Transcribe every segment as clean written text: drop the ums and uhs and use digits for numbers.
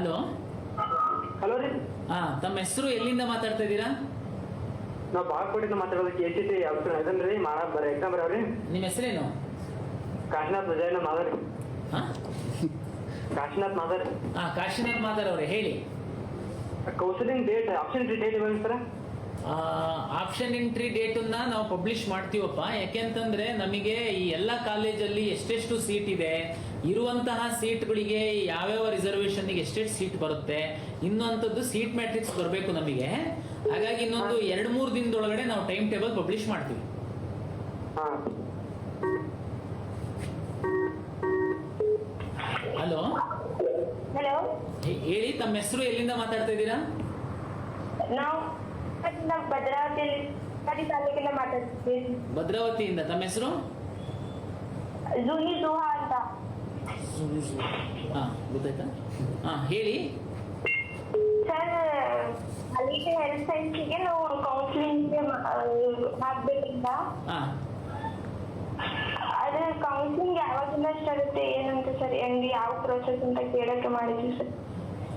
Hello. Hello ರೀ. ತಮ್ಮ ಹೆಸರು, ಎಲ್ಲಿಂದ ಮಾತಾಡ್ತಾ ಇದ್ದೀರಾ? ನಾವು ಬಾಗಲಕೋಟೆಯಿಂದ ಮಾತಾಡೋದು. KCC ಅದನ್ರಿ ಎಕ್ಸಾಮ್ ಬರೋರಿ. ನಿಮ್ಮ ಹೆಸರೇನು? ಕಾಶಿನಾಥ್ ವಿಜಯನ ಮಾದರಿ. ಕಾಶಿನಾಥ್ ಮಾದರಿ. ಕಾಶಿನಾಥ್ ಮಾದರ್ ಅವರೇ, ಹೇಳಿ. ಕೌನ್ಸಿಲಿಂಗ್ ಡೇಟ್, ಆಪ್ಷನ್ ಡೇಟ್ ಇವಾಗ ಸರ್? ಆಪ್ಷನ್ ಎಂಟ್ರಿ ಡೇಟನ್ನ ನಾವು ಪಬ್ಲಿಷ್ ಮಾಡ್ತೀವಪ್ಪ. ಯಾಕೆಂತಂದ್ರೆ ನಮಗೆ ಈ ಎಲ್ಲ ಕಾಲೇಜಲ್ಲಿ ಎಷ್ಟೆಷ್ಟು ಸೀಟ್ ಇದೆ, ಇರುವಂತಹ ಸೀಟ್ಗಳಿಗೆ ಯಾವ್ಯಾವ ರಿಸರ್ವೇಷನ್ಗೆ ಎಷ್ಟೆಷ್ಟು ಸೀಟ್ ಬರುತ್ತೆ, ಇನ್ನೊಂಥದ್ದು ಸೀಟ್ ಮ್ಯಾಟ್ರಿಕ್ಸ್ ಬರಬೇಕು ನಮಗೆ. ಹಾಗಾಗಿ ಇನ್ನೊಂದು 2-3 ದಿನದೊಳಗಡೆ ನಾವು ಟೈಮ್ ಟೇಬಲ್ ಪಬ್ಲಿಷ್ ಮಾಡ್ತೀವಿ. ಹಲೋ. ಹಲೋ, ಹೇಳಿ, ತಮ್ಮ ಹೆಸರು, ಎಲ್ಲಿಂದ ಮಾತಾಡ್ತಾ ಇದ್ದೀರಾ? ನಾವು ಭದ್ರಾವತಿ ತಾಲೂಕಿಂದ ಮಾತಾಡ್ತೀವಿ. ಭದ್ರಾವತಿಯಿಂದ. ತಮ್ಮ ಹೆಸರು? ಜೂನಿ ಜುಹಾ ಅಂತ. ಗೊತ್ತಾಯ್ತಾ? ಹೇಳಿ. ಸರ್, ಅಲ್ಲಿಗೆ ಹೆಲ್ತ್ ಸೈನ್ಸ್ಗೆ ನಾವು ಕೌನ್ಸಿಲಿಂಗ್ ಹಾಕ್ಬೇಕಿಂತ. ಅದೇ ಕೌನ್ಸಿಲಿಂಗ್ ಯಾವಾಗಿಂದ ಸ್ಟಾರ್ಟ್ ಆಗುತ್ತೆ ಏನಂತ ಸರ್, ಹೆಂಗೆ ಯಾವ ಪ್ರೋಸೆಸ್ ಅಂತ ಕೇಳಕ್ಕೆ ಮಾಡಿದ್ವಿ ಸರ್.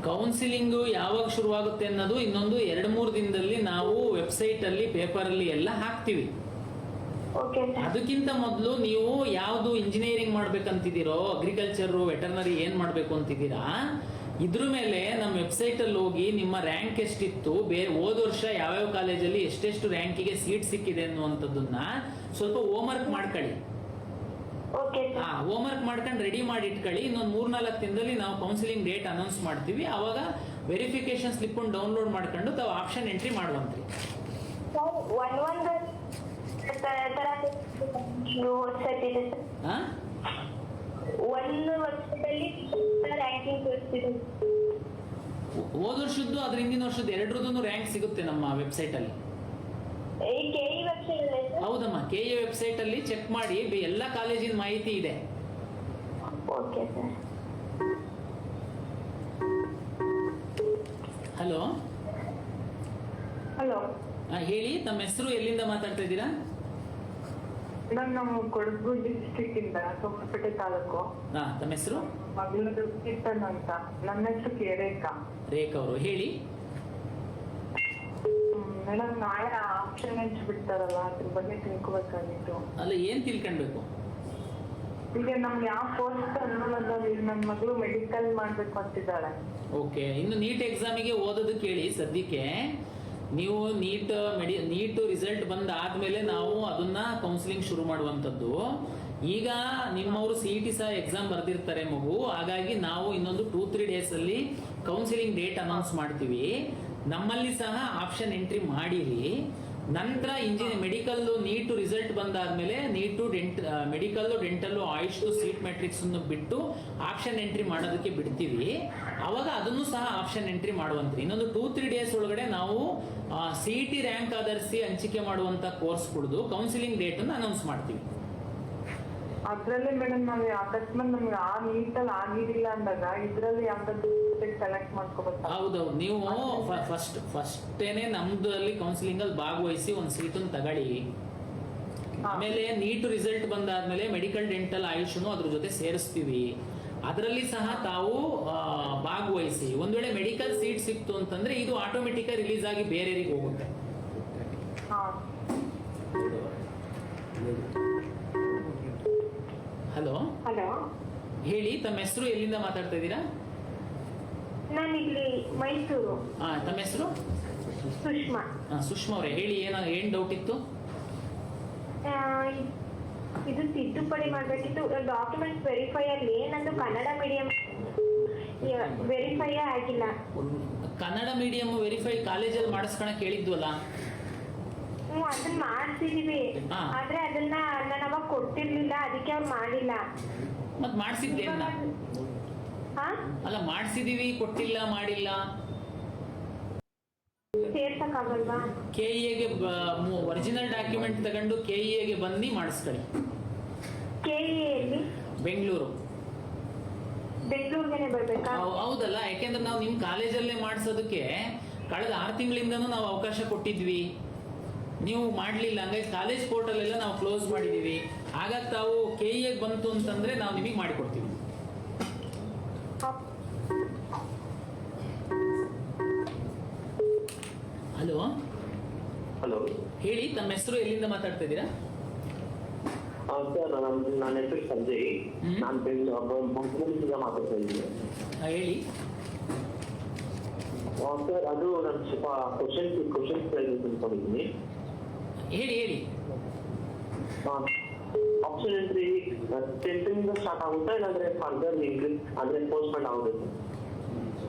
ಕೌನ್ಸಿಲಿಂಗ್ ಯಾವಾಗ ಶುರುವಾಗುತ್ತೆ ಅನ್ನೋದು ಇನ್ನೊಂದು 2-3 ದಿನದಲ್ಲಿ ನಾವು ವೆಬ್ಸೈಟ್ ಅಲ್ಲಿ, ಪೇಪರ್ ಅಲ್ಲಿ ಎಲ್ಲ ಹಾಕ್ತಿವಿ. ಅದಕ್ಕಿಂತ ಮೊದಲು ನೀವು ಯಾವ್ದು ಇಂಜಿನಿಯರಿಂಗ್ ಮಾಡ್ಬೇಕಂತಿದ್ದೀರೋ, ಅಗ್ರಿಕಲ್ಚರ್, ವೆಟರ್ನರಿ ಏನ್ ಮಾಡ್ಬೇಕು ಅಂತಿದ್ದೀರಾ, ಇದ್ರ ಮೇಲೆ ನಮ್ಮ ವೆಬ್ಸೈಟ್ ಅಲ್ಲಿ ಹೋಗಿ ನಿಮ್ಮ ರ್ಯಾಂಕ್ ಎಷ್ಟಿತ್ತು, ಹೋದ ವರ್ಷ ಯಾವ್ಯಾವ ಕಾಲೇಜಲ್ಲಿ ಎಷ್ಟೆಷ್ಟು ರ್ಯಾಂಕಿಗೆ ಸೀಟ್ ಸಿಕ್ಕಿದೆ ಅನ್ನುವಂಥದ್ದನ್ನ ಸ್ವಲ್ಪ ಹೋಮ್ವರ್ಕ್ ಮಾಡ್ಕೊಳ್ಳಿ. ಹೋಮ್ವರ್ಕ್ ಮಾಡ್ಕೊಂಡು ರೆಡಿ ಮಾಡಿ ಇಟ್ಕೊಳ್ಳಿ. ಇನ್ನೊಂದು 3-4 ದಿನದಲ್ಲಿ ನಾವು ಕೌನ್ಸಿಲಿಂಗ್ ಡೇಟ್ ಅನೌನ್ಸ್ ಮಾಡ್ತೀವಿ. ಅವಾಗ ವೆರಿಫಿಕೇಶನ್ ಸ್ಲಿಪ್ ಡೌನ್ಲೋಡ್ ಮಾಡ್ಕೊಂಡು ತಾವು ಆಪ್ಷನ್ ಎಂಟ್ರಿ ಮಾಡುವಂತ್ರಿ. ಹೋದ ವರ್ಷದ್ದು ಅದ್ರ ಹಿಂದಿನ ವರ್ಷದ್ದು ಎರಡರದ್ದು ರ್ಯಾಂಕ್ ಸಿಗುತ್ತೆ ನಮ್ಮ ವೆಬ್ಸೈಟ್ ಅಲ್ಲಿ. ಹೌದಮ್ಮ, KE ವೆಬ್ಸೈಟ್ ಅಲ್ಲಿ ಚೆಕ್ ಮಾಡಿ, ಎಲ್ಲ ಕಾಲೇಜಿನ ಮಾಹಿತಿ ಇದೆ. ಹಲೋ. ಹಲೋ, ಹೇಳಿ, ತಮ್ಮ ಹೆಸರು, ಎಲ್ಲಿಂದ ಮಾತಾಡ್ತಾ ಇದ್ದೀರಾ? ನಮ್ಮ ಕೊಡಗು ಡಿಸ್ಟ್ರಿಕ್ಟ್ ಇಂದ, ಸೋಮಪೇಟೆ ತಾಲೂಕು. ತಮ್ಮ ಹೆಸರು? ಮಗಳೂರು ಕೀರ್ತನ್ ಅಂತ. ನನ್ನ ಹೆಸರು ರೇಖಾ. ರೇಖಾ ಅವರು, ಹೇಳಿ. ಮೇಡಮ್, ನಾಳೆ ಆಪ್ಷನ್ ಬಿಡ್ತಾರಲ್ಲ, ಅದ್ರ ಬಗ್ಗೆ ತಿಳ್ಕೊಬೇಕಾಗಿತ್ತು. ಅಲ್ಲ, ಏನ್ ತಿಳ್ಕೊಳ್ಬೇಕು? ಈಗ ನಮ್ಗೆ ಯಾವ ಪೋಸ್ಟ್ ಅನ್ನೋದು, ನನ್ನ ಮಗಳು ಮೆಡಿಕಲ್ ಮಾಡ್ಬೇಕು ಅಂತಿದ್ದಾಳೆ. ಓಕೆ, ಇನ್ನು ನೀಟ್ ಎಕ್ಸಾಮಿಗೆ ಓದೋದು ಕೇಳಿ. ಸದ್ಯಕ್ಕೆ ನೀವು ನೀಟ್ ರಿಸಲ್ಟ್ ಬಂದಾದ್ಮೇಲೆ ನಾವು ಅದನ್ನ ಕೌನ್ಸಿಲಿಂಗ್ ಶುರು ಮಾಡುವಂಥದ್ದು. ಈಗ ನಿಮ್ಮವರು CET ಸಹ ಎಕ್ಸಾಮ್ ಬರ್ದಿರ್ತಾರೆ ಮಗು. ಹಾಗಾಗಿ ನಾವು ಇನ್ನೊಂದು 2-3 ಡೇಸ್ ಅಲ್ಲಿ ಕೌನ್ಸಿಲಿಂಗ್ ಡೇಟ್ ಅನೌನ್ಸ್ ಮಾಡ್ತೀವಿ. ನಮ್ಮಲ್ಲಿ ಸಹ ಆಪ್ಷನ್ ಎಂಟ್ರಿ ಮಾಡಿರಿ. ನಂತರ ಮೆಡಿಕಲ್ ನೀಟ್ ರಿಸಲ್ಟ್ ಬಂದಾದ್ಮೇಲೆ medical, dental, AYUSH seat matrix ಅನ್ನು ಬಿಟ್ಟು ಆಪ್ಷನ್ ಎಂಟ್ರಿ ಮಾಡೋದಕ್ಕೆ ಬಿಡ್ತೀವಿ. ಅವಾಗ ಅದನ್ನು ಸಹ ಆಪ್ಷನ್ ಎಂಟ್ರಿ ಮಾಡುವಂತ್ರಿ. ಇನ್ನೊಂದು 2-3 ಡೇಸ್ ಒಳಗಡೆ ನಾವು CET ರ್ಯಾಂಕ್ ಆಧರಿಸಿ ಹಂಚಿಕೆ ಮಾಡುವಂತ ಕೋರ್ಸ್ ಕುಡಿದು ಕೌನ್ಸಿಲಿಂಗ್ ಡೇಟ್ ಅನ್ನು ಅನೌನ್ಸ್ ಮಾಡ್ತೀವಿ. ಅದ್ರಲ್ಲಿ ಮೇಡಮ್, ನಾವು ಅಕಸ್ಮಾತ್ ನಮ್ಗೆ ಆ ನೀಟಲ್ಲಿ ಆಗಿದಿಲ್ಲ ಅಂದಾಗ ಇದ್ರಲ್ಲಿ ಯಾವ್ದಾದ್ರು ಸೆಲೆಕ್ಟ್ ಮಾಡ್ಕೋಬೇಕು? ಹೌದೌದು, ನೀವು ಫಸ್ಟೇನೆ ನಮ್ದು ಅಲ್ಲಿ ಕೌನ್ಸಿಲಿಂಗ್ ಅಲ್ಲಿ ಭಾಗವಹಿಸಿ ಒಂದು ಸೀಟನ್ನು ತಗೊಳ್ಳಿ. ಆಮೇಲೆ ನೀಟ್ ರಿಸಲ್ಟ್ ಬಂದಾದ್ಮೇಲೆ ಮೆಡಿಕಲ್, ಡೆಂಟಲ್, ಆಯುಷನು ಅದ್ರ ಜೊತೆ ಸೇರಿಸ್ತೀವಿ. ಅದರಲ್ಲಿ ಸಹ ತಾವು ಭಾಗವಹಿಸಿ. ಒಂದ್ ವೇಳೆ ಮೆಡಿಕಲ್ ಸೀಟ್ ಸಿಕ್ತು ಅಂತಂದ್ರೆ ಇದು ಆಟೋಮೆಟಿಕ್ ರಿಲೀಸ್ ಆಗಿ ಬೇರೆಯವರಿಗೆ ಹೋಗುತ್ತೆ. ಹಲೋ. ಹಲೋ, ಹೇಳಿ, ತಮ್ಮ ಹೆಸರು, ಎಲ್ಲಿಂದ ಮಾತಾಡ್ತಾ ಇದ್ದೀರಾ? ನಾನು ಇಲ್ಲಿ ಮೈಸೂರು. ತಮ್ಮ ಹೆಸರು? ಸುಷ್ಮಾ. ಸುಷ್ಮಾ ಅವರೇ, ಹೇಳಿ, ಏನ್ ಡೌಟ್ ಇತ್ತು? ಇದು ತಿದ್ದುಪಡಿ ಮಾಡ್ಬೇಕಿತ್ತು. ಡಾಕ್ಯುಮೆಂಟ್ಸ್ ವೆರಿಫೈ ಅಲ್ಲಿ ನಂದು ಕನ್ನಡ ಮೀಡಿಯಂ ವೆರಿಫೈ ಆಗಿಲ್ಲ. ಕನ್ನಡ ಮೀಡಿಯಂ ವೆರಿಫೈ ಕಾಲೇಜಲ್ಲಿ ಮಾಡಿಸ್ಕೊಳಕ್ ಹೇಳಿದ್ವಲ್ಲ? ಅದನ್ನ ಮಾಡ್ಸಿದೀವಿ, ಆದ್ರೆ ಅದನ್ನ ನಾನು ಅವಾಗ ಕೊಟ್ಟಿರ್ಲಿಲ್ಲ, ಅದಕ್ಕೆ ಅವ್ರು ಮಾಡಿಲ್ಲ. ಮತ್ ಮಾಡ್ಸಿದ್ದೇನ? ಅಲ್ಲ, ಮಾಡ್ಸಿದೀವಿ, ಕೊಟ್ಟಿಲ್ಲ, ಮಾಡಿಲ್ಲ. ಸೇರ್ಸಕ್ಕಾಗಲ್ವಾ? KEಗೆ ಒರಿಜಿನಲ್ ಡಾಕ್ಯುಮೆಂಟ್ ತಗೊಂಡು KEಗೆ ಬಂದು ಮಾಡಿಸ್ಕೊಳ್ಳಿ. KEಯಲ್ಲಿ ಬೆಂಗಳೂರು. ಬೆಂಗಳೂರಿಗೆ ಬರ್ಬೇಕಾ? ಹೌದಲ್ಲ, ಯಾಕೆಂದ್ರೆ ನಾವು ನಿಮ್ ಕಾಲೇಜಲ್ಲೇ ಮಾಡಿಸೋದಕ್ಕೆ ಕಳೆದ 6 ತಿಂಗಳಿಂದನೂ ನಾವು ಅವಕಾಶ ಕೊಟ್ಟಿದ್ವಿ. ನೀವು ಮಾಡ್ಲಿಲ್ಲ, ಹಂಗಾಗಿ ಕಾಲೇಜ್ ಪೋರ್ಟಲ್ ಎಲ್ಲ ನಾವು ಕ್ಲೋಸ್ ಮಾಡಿದೀವಿ. ಹಾಗಾಗಿ ತಾವು KEಗೆ ಬಂತು ಅಂತಂದ್ರೆ ನಾವು ನಿಮಗೆ ಮಾಡಿಕೊಡ್ತೀವಿ. ಹೇಳಿ, ತಮ್ಮ ಹೆಸರು, ಎಲ್ಲಿಂದ ಮಾತಾಡ್ತಾ ಇದ್ದೀರಾ? ಸರ್ ನನ್ನ ಹೆಸರು ಸಂಜಯ್. ನಾನು ಮಂಗಳೂರಿಂದ ಮಾತಾಡ್ತಾ ಇದ್ದೀನಿ. ಹೇಳಿ. ಸರ್ ಅದು ನಾನು ಸ್ವಲ್ಪ ಕ್ವಶನ್ಸ್ ತಿಳ್ಕೊಂಡಿದ್ದೀನಿ. ಹೇಳಿ ಹೇಳಿ. ಆಪ್ಷನ್ ಎಂಟ್ರಿ 10th ಇಂದ ಸ್ಟಾರ್ಟ್ ಆಗುತ್ತಾ ಇಲ್ಲಾಂದ್ರೆ ಫರ್ದರ್ ಇನ್ಕ್ರೀಸ್ ಅಂದ್ರೆ ಪೋಸ್ಟ್ಮೆಂಟ್ ಆಗುತ್ತೆ?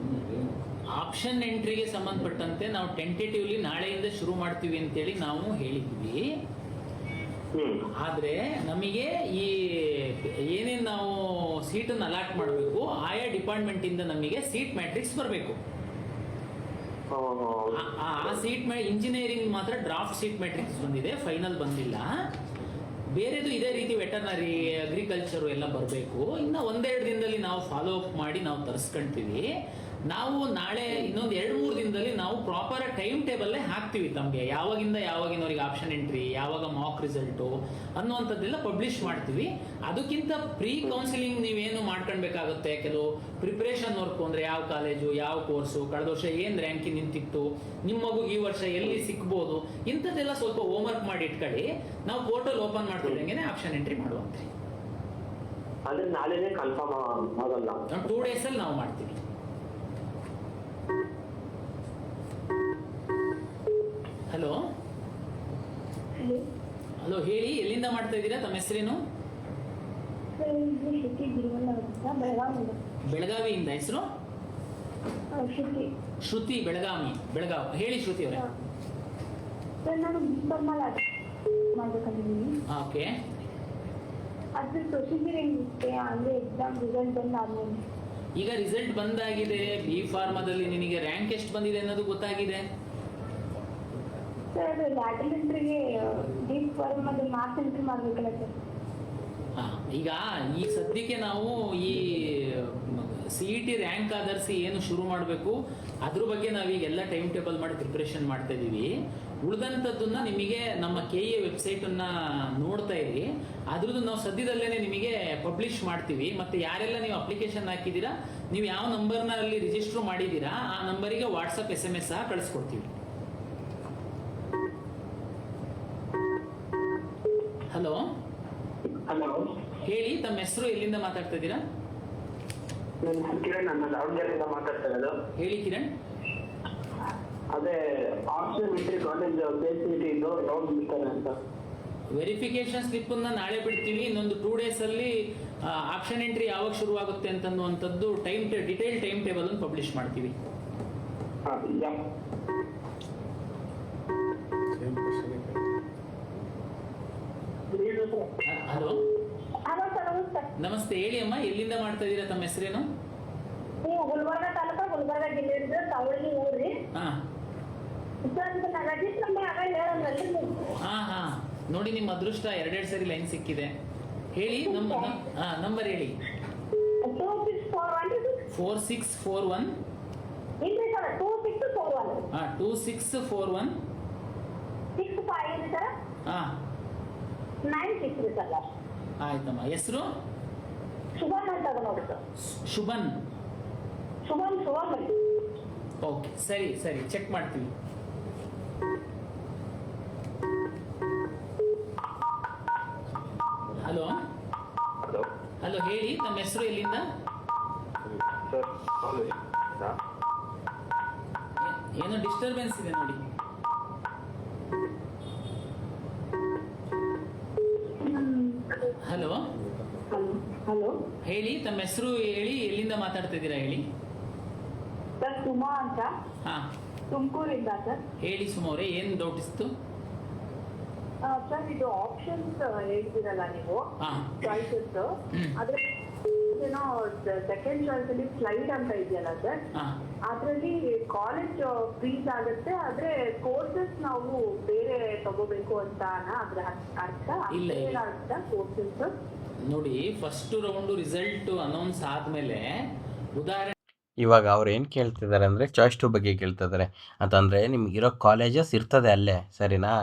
ಆಪ್ಷನ್ ಎಂಟ್ರಿಗೆ ಸಂಬಂಧಪಟ್ಟಂತೆ ನಾವು ಟೆಂಟೇಟಿವ್ಲಿ ನಾಳೆಯಿಂದ ಶುರು ಮಾಡ್ತೀವಿ ಅಂತೇಳಿ ನಾವು ಹೇಳಿದ್ವಿ. ಆದ್ರೆ ನಮಗೆ ಈ ಏನೇನು ನಾವು ಸೀಟನ್ನು ಅಲಾಟ್ ಮಾಡಬೇಕು, ಆಯಾ ಡಿಪಾರ್ಟ್ಮೆಂಟ್ ಇಂದ ನಮಗೆ ಸೀಟ್ ಮ್ಯಾಟ್ರಿಕ್ಸ್ ಬರಬೇಕು. ಆ ಸೀಟ್ ಇಂಜಿನಿಯರಿಂಗ್ ಮಾತ್ರ ಡ್ರಾಫ್ಟ್ ಸೀಟ್ ಮ್ಯಾಟ್ರಿಕ್ಸ್ ಬಂದಿದೆ, ಫೈನಲ್ ಬಂದಿಲ್ಲ. ಬೇರೆದು ಇದೇ ರೀತಿ ವೆಟರ್ನರಿ, ಅಗ್ರಿಕಲ್ಚರು ಎಲ್ಲ ಬರಬೇಕು. ಇನ್ನು ಒಂದೆರಡು ದಿನದಲ್ಲಿ ನಾವು ಫಾಲೋ ಅಪ್ ಮಾಡಿ ನಾವು ತರಿಸ್ಕೊಂತೀವಿ. ನಾವು ನಾಳೆ ಇನ್ನೊಂದು 2-3 ದಿನದಲ್ಲಿ ನಾವು ಪ್ರಾಪರ್ ಟೈಮ್ ಟೇಬಲ್ಲೇ ಹಾಕ್ತೀವಿ ತಮಗೆ, ಯಾವಾಗಿಂದ ಯಾವಾಗಿನವರಿಗೆ ಆಪ್ಷನ್ ಎಂಟ್ರಿ, ಯಾವಾಗ ಮಾಕ್ ರಿಸಲ್ಟು ಅನ್ನುವಂಥದ್ದೆಲ್ಲ ಪಬ್ಲಿಷ್ ಮಾಡ್ತೀವಿ. ಅದಕ್ಕಿಂತ ಪ್ರೀ ಕೌನ್ಸಿಲಿಂಗ್ ನೀವೇನು ಮಾಡ್ಕೊಳ್ಬೇಕಾಗುತ್ತೆ, ಕೆಲವು ಪ್ರಿಪ್ರೇಷನ್ ವರ್ಕು, ಅಂದರೆ ಯಾವ ಕಾಲೇಜು, ಯಾವ ಕೋರ್ಸು, ಕಳೆದ ವರ್ಷ ಏನು ರ್ಯಾಂಕಿ ನಿಂತಿತ್ತು, ನಿಮ್ಮ ಮಗುಗೆ ಈ ವರ್ಷ ಎಲ್ಲಿ ಸಿಗ್ಬೋದು, ಇಂಥದ್ದೆಲ್ಲ ಸ್ವಲ್ಪ ಹೋಮ್ವರ್ಕ್ ಮಾಡಿ ಇಟ್ಕೊಳ್ಳಿ. ನಾವು ಪೋರ್ಟಲ್ ಓಪನ್ ಮಾಡ್ತಿದ್ದಂಗೆ ಆಪ್ಷನ್ ಎಂಟ್ರಿ ಮಾಡುವಂತೆ. ಅಂದ್ರೆ ನಾಳೆನೇ ಕನ್ಫರ್ಮ್ ಆಗಲ್ಲ, 2 ಡೇಸಲ್ಲಿ ನಾವು ಮಾಡ್ತೀವಿ. ಹಲೋ ಹಲೋ, ಹೇಳಿ, ಎಲ್ಲಿಂದ ಮಾಡ್ತಾ ಇದ್ದೀರಾ? ತಮ್ಮ ಹೆಸರೇನು? ಬೆಳಗಾವಿಯಿಂದ. ಹೆಸರು? ಶ್ರುತಿ, ಬೆಳಗಾವಿ. ಹೇಳಿ ಶ್ರುತಿ ಅವರೇ. ಓಕೆ. ಈಗ ರಿಸಲ್ಟ್ ಬಂದಾಗಿದೆ. ಬಿ ಫಾರ್ಮಾದಲ್ಲಿ ನಿನಗೆ ರ್ಯಾಂಕ್ ಎಷ್ಟು ಬಂದಿದೆ ಅನ್ನೋದು ಗೊತ್ತಾಗಿದೆ. ಈಗ ಈ ಸದ್ಯಕ್ಕೆ ನಾವು ಈ CET ರ್ಯಾಂಕ್ ಆಧರಿಸಿ ಏನು ಶುರು ಮಾಡಬೇಕು ಅದ್ರ ಬಗ್ಗೆ ನಾವೀಗೆಲ್ಲ ಟೈಮ್ ಟೇಬಲ್ ಮಾಡಿ ಪ್ರಿಪ್ರೇಷನ್ ಮಾಡ್ತಾ ಇದ್ದೀವಿ. ಉಳಿದಂಥದ್ದನ್ನ ನಿಮಗೆ ನಮ್ಮ KE ವೆಬ್ಸೈಟನ್ನು ನೋಡ್ತಾ ಇರಿ. ಅದ್ರದ್ದು ನಾವು ಸದ್ಯದಲ್ಲೇ ನಿಮಗೆ ಪಬ್ಲಿಷ್ ಮಾಡ್ತೀವಿ. ಮತ್ತು ಯಾರೆಲ್ಲ ನೀವು ಅಪ್ಲಿಕೇಶನ್ ಹಾಕಿದ್ದೀರಾ, ನೀವು ಯಾವ ನಂಬರ್ನ ಅಲ್ಲಿ ರಿಜಿಸ್ಟರ್ ಮಾಡಿದ್ದೀರಾ ಆ ನಂಬರಿಗೆ ವಾಟ್ಸಪ್ SMS ಸಹ ಕಳಿಸ್ಕೊಡ್ತೀವಿ. ಹಲೋ ಹಲೋ, ಹೇಳಿ, ತಮ್ಮ ಹೆಸರು, ಎಲ್ಲಿಂದ ಮಾತಾಡ್ತಾ ಇದ್ದೀರಾ? ಕಿರಣ್, ನಾನು ದಾವಣಗೆರೆಯಿಂದ ಮಾತಾಡ್ತಾ ಇರೋದು. ಹೇಳಿ ಕಿರಣ್. ಅದೇ ಆಪ್ಷನ್ ಎಂಟ್ರಿ ಕಾಲೇಜ್ ಫೆಸಿಲಿಟಿ ಇದು ಯಾವಾಗ ಬಿಡ್ತಾರೆ ಅಂತ. ವೆರಿಫಿಕೇಶನ್ ಸ್ಲಿಪ್ಪನ್ನು ನಾಳೆ ಬಿಡ್ತೀವಿ. ಇನ್ನೊಂದು 2 ಡೇಸಲ್ಲಿ ಆಪ್ಷನ್ ಎಂಟ್ರಿ ಯಾವಾಗ ಶುರುವಾಗುತ್ತೆ ಅಂತನ್ನುವಂಥದ್ದು ಡಿಟೇಲ್ ಟೈಮ್ ಟೇಬಲ್ ಅನ್ನು ಪಬ್ಲಿಷ್ ಮಾಡ್ತೀವಿ. ಹಲೋ, ನಮಸ್ತೆ. ಹೇಳಿ ಅಮ್ಮ, ಎಲ್ಲಿಂದ ಮಾಡ್ತಾ ಇದ್ದೀರಾ? ತಮ್ಮ ಹೆಸರೇನು? ಗುಲ್ಬರ್ಗ ತಾಲೂಕ, ಗುಲ್ಬರ್ಗ ಜಿಲ್ಲೆ, ತಾವಳ್ಗಿ ಊರ್ರಿ. ಹಾ, ನೋಡಿ, ನಿಮ್ಮ ಅದೃಷ್ಟ 2 ಸರಿ ಲೈನ್ ಸಿಕ್ಕಿದೆ. ಹೇಳಿ, ನಂಬರ್ ಹೇಳಿ. 4641 2641 65 ಆಯ್ತಮ್ಮ. ಹೆಸರು? ಶುಭನ್ ಅಂತ ನೋಡಿ ಸರ್. ಶುಭನ್. ಶುಭನ್. ಓಕೆ, ಸರಿ, ಚೆಕ್ ಮಾಡ್ತೀವಿ. ಹಲೋ, ಹೇಳಿ, ತಮ್ಮ ಹೆಸರು, ಎಲ್ಲಿಂದ? ಏನೋ ಡಿಸ್ಟರ್ಬೆನ್ಸ್ ಇದೆ ನೋಡಿ. ಹಲೋ, ಹೇಳಿ, ತಮ್ಮ ಹೆಸರು ಹೇಳಿ, ಎಲ್ಲಿಂದ ಮಾತಾಡ್ತಾ ಇದ್ದೀರಾ ಹೇಳಿ. ಸರ್ ಸುಮಾ ಅಂತ. ತುಮಕೂರಿಂದ ಸರ್. ಹೇಳಿ ಸುಮಾ ಅವರೇ, ಏನು ಡೌಟ್ ಇತ್ತು? ಸರ್, ಇದು ಆಪ್ಷನ್ಸ್ ಹೇಳ್ತೀರಲ್ಲ ನೀವು, ಚಾಯ್ಸಸ್, ಆದ್ರೆ ಏನೋ ಸೆಕೆಂಡ್ ಚಾಯ್ಸ್ ಅಲ್ಲಿ ಸ್ಲೈಡ್ ಅಂತ ಇದೆಯಲ್ಲ ಸರ್, ಅದ್ರಲ್ಲಿ ಕಾಲೇಜ್ ಫೀಸ್ ಆಗುತ್ತೆ, ಆದ್ರೆ ಕೋರ್ಸಸ್ ನಾವು ಬೇರೆ ತಗೋಬೇಕು ಅಂತ ಅದ್ರ ಅರ್ಥ ಕೋರ್ಸಸ್? ನೋಡಿ, ಫಸ್ಟ್ ರೌಂಡ್ ರಿಸಲ್ಟ್ ಅನೌನ್ಸ್ ಆದ್ಮೇಲೆ ಉದಾಹರಣೆ ಇವಾಗ ಅವ್ರು ಏನು ಕೇಳ್ತಿದ್ದಾರೆ ಅಂದರೆ ಚಾಯ್ಸ್ 2 ಬಗ್ಗೆ ಕೇಳ್ತಿದ್ದಾರೆ. ಅಂತಂದರೆ ನಿಮಗಿರೋ ಕಾಲೇಜಸ್ ಇರ್ತದೆ ಅಲ್ಲೇ, ಸರಿನಾ?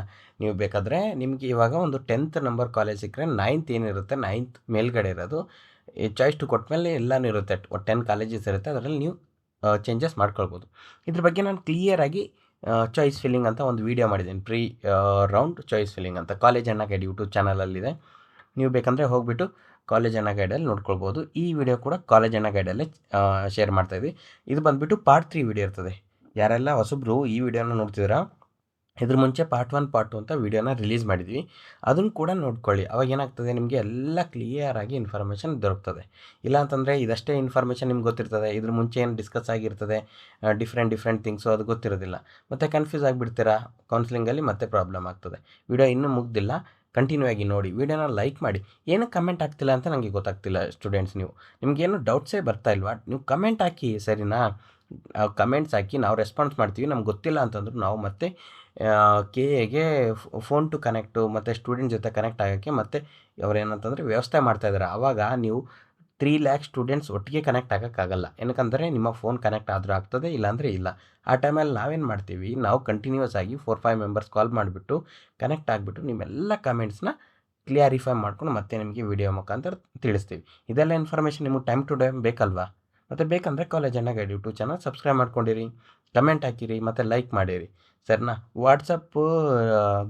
ನೀವು ಬೇಕಾದರೆ ನಿಮಗೆ ಇವಾಗ ಒಂದು 10th ನಂಬರ್ ಕಾಲೇಜ್ ಸಿಕ್ಕರೆ 9th ಏನಿರುತ್ತೆ, 9th ಮೇಲ್ಗಡೆ ಇರೋದು ಈ ಚಾಯ್ಸ್ 2 ಕೊಟ್ಟಮೇಲೆ ಎಲ್ಲನೂ ಇರುತ್ತೆ. 10 ಕಾಲೇಜಸ್ ಇರುತ್ತೆ, ಅದರಲ್ಲಿ ನೀವು ಚೇಂಜಸ್ ಮಾಡ್ಕೊಳ್ಬೋದು. ಇದ್ರ ಬಗ್ಗೆ ನಾನು ಕ್ಲಿಯರಾಗಿ ಚಾಯ್ಸ್ ಫಿಲ್ಲಿಂಗ್ ಅಂತ ಒಂದು ವೀಡಿಯೋ ಮಾಡಿದ್ದೀನಿ, ಪ್ರೀ ರೌಂಡ್ ಚಾಯ್ಸ್ ಫಿಲ್ಲಿಂಗ್ ಅಂತ. ಕಾಲೇಜ್ ಅಣ್ಣ ಗೈಡ್ ಯೂಟ್ಯೂಬ್ ಚಾನಲಲ್ಲಿದೆ, ನೀವು ಬೇಕಂದರೆ ಹೋಗಿಬಿಟ್ಟು ಕಾಲೇಜ್ ಅಣ್ಣ ಗೈಡಲ್ಲಿ ನೋಡ್ಕೊಳ್ಬೋದು. ಈ ವಿಡಿಯೋ ಕೂಡ ಕಾಲೇಜ್ ಅಣ್ಣ ಗೈಡಲ್ಲೇ ಶೇರ್ ಮಾಡ್ತಾಯಿದ್ವಿ. ಇದು ಬಂದುಬಿಟ್ಟು ಪಾರ್ಟ್ 3 ವಿಡಿಯೋ ಇರ್ತದೆ. ಯಾರೆಲ್ಲ ಹೊಸಬ್ರು ಈ ವಿಡಿಯೋನ ನೋಡ್ತಿದ್ದೀರಾ, ಇದ್ರ ಮುಂಚೆ ಪಾರ್ಟ್ 1 ಪಾರ್ಟ್ 2 ಅಂತ ವೀಡಿಯೋನ ರಿಲೀಸ್ ಮಾಡಿದ್ವಿ, ಅದನ್ನು ಕೂಡ ನೋಡ್ಕೊಳ್ಳಿ. ಅವಾಗ ಏನಾಗ್ತದೆ, ನಿಮಗೆ ಎಲ್ಲ ಕ್ಲಿಯರಾಗಿ ಇನ್ಫಾರ್ಮೇಷನ್ ದೊರಕ್ತದೆ. ಇಲ್ಲ ಅಂತಂದರೆ ಇದಷ್ಟೇ ಇನ್ಫಾರ್ಮೇಷನ್ ನಿಮ್ಗೆ ಗೊತ್ತಿರ್ತದೆ, ಇದ್ರ ಮುಂಚೆ ಏನು ಡಿಸ್ಕಸ್ ಆಗಿರ್ತದೆ ಡಿಫ್ರೆಂಟ್ ಥಿಂಗ್ಸು ಅದು ಗೊತ್ತಿರೋದಿಲ್ಲ, ಮತ್ತು ಕನ್ಫ್ಯೂಸ್ ಆಗಿಬಿಡ್ತೀರಾ, ಕೌನ್ಸಿಲಿಂಗಲ್ಲಿ ಮತ್ತೆ ಪ್ರಾಬ್ಲಮ್ ಆಗ್ತದೆ. ವಿಡಿಯೋ ಇನ್ನೂ ಮುಗ್ದಿಲ್ಲ, ಕಂಟಿನ್ಯೂ ಆಗಿ ನೋಡಿ. ವಿಡಿಯೋನ ಲೈಕ್ ಮಾಡಿ. ಏನು ಕಮೆಂಟ್ ಆಗ್ತಿಲ್ಲ ಅಂತ ನನಗೆ ಗೊತ್ತಾಗ್ತಿಲ್ಲ ಸ್ಟೂಡೆಂಟ್ಸ್, ನಿಮಗೇನು ಡೌಟ್ಸೇ ಬರ್ತಾ ಇಲ್ವಾ, ನೀವು ಕಮೆಂಟ್ ಹಾಕಿ ಸರಿನಾ. ಕಮೆಂಟ್ಸ್ ಹಾಕಿ, ನಾವು ರೆಸ್ಪಾನ್ಸ್ ಮಾಡ್ತೀವಿ. ನಮ್ಗೆ ಗೊತ್ತಿಲ್ಲ ಅಂತಂದ್ರು ನಾವು ಮತ್ತೆ KAಗೆ ಫೋನ್ ಟು ಕನೆಕ್ಟು ಮತ್ತು ಸ್ಟೂಡೆಂಟ್ ಜೊತೆ ಕನೆಕ್ಟ್ ಆಗೋಕ್ಕೆ ಮತ್ತು ಅವರೇನಂತಂದರೆ ವ್ಯವಸ್ಥೆ ಮಾಡ್ತಾಯಿದ್ದಾರೆ. ಆವಾಗ ನೀವು 3 ಲ್ಯಾಕ್ ಸ್ಟೂಡೆಂಟ್ಸ್ ಒಟ್ಟಿಗೆ ಕನೆಕ್ಟ್ ಆಗೋಕ್ಕಾಗಲ್ಲ, ಏನಕ್ಕಂದರೆ ನಿಮ್ಮ ಫೋನ್ ಕನೆಕ್ಟ್ ಆದರೂ ಆಗ್ತದೆ, ಇಲ್ಲಾಂದರೆ ಇಲ್ಲ. ಆ ಟೈಮಲ್ಲಿ ನಾವೇನು ಮಾಡ್ತೀವಿ, ನಾವು ಕಂಟಿನ್ಯೂಸ್ ಆಗಿ 4-5 ಮೆಂಬರ್ಸ್ ಕಾಲ್ ಮಾಡಿಬಿಟ್ಟು ಕನೆಕ್ಟ್ ಆಗಿಬಿಟ್ಟು ನಿಮ್ಮೆಲ್ಲ ಕಮೆಂಟ್ಸ್ನ ಕ್ಲಿಯರಿಫೈ ಮಾಡ್ಕೊಂಡು ಮತ್ತೆ ನಿಮಗೆ ವಿಡಿಯೋ ಮುಖಾಂತರ ತಿಳಿಸ್ತೀವಿ. ಇದೆಲ್ಲ ಇನ್ಫಾರ್ಮೇಷನ್ ನಿಮಗೆ ಟೈಮ್ ಟು ಟೈಮ್ ಬೇಕಲ್ವಾ, ಮತ್ತು ಬೇಕಂದರೆ ಕಾಲೇಜ್ ಅಣ್ಣ ಗೈಡ್ ಯೂಟ್ಯೂಬ್ ಚಾನಲ್ ಸಬ್ಸ್ಕ್ರೈಬ್ ಮಾಡ್ಕೊಂಡಿರಿ, ಕಮೆಂಟ್ ಹಾಕಿರಿ ಮತ್ತು ಲೈಕ್ ಮಾಡಿರಿ ಸರಿನಾ. ವಾಟ್ಸಪ್ಪು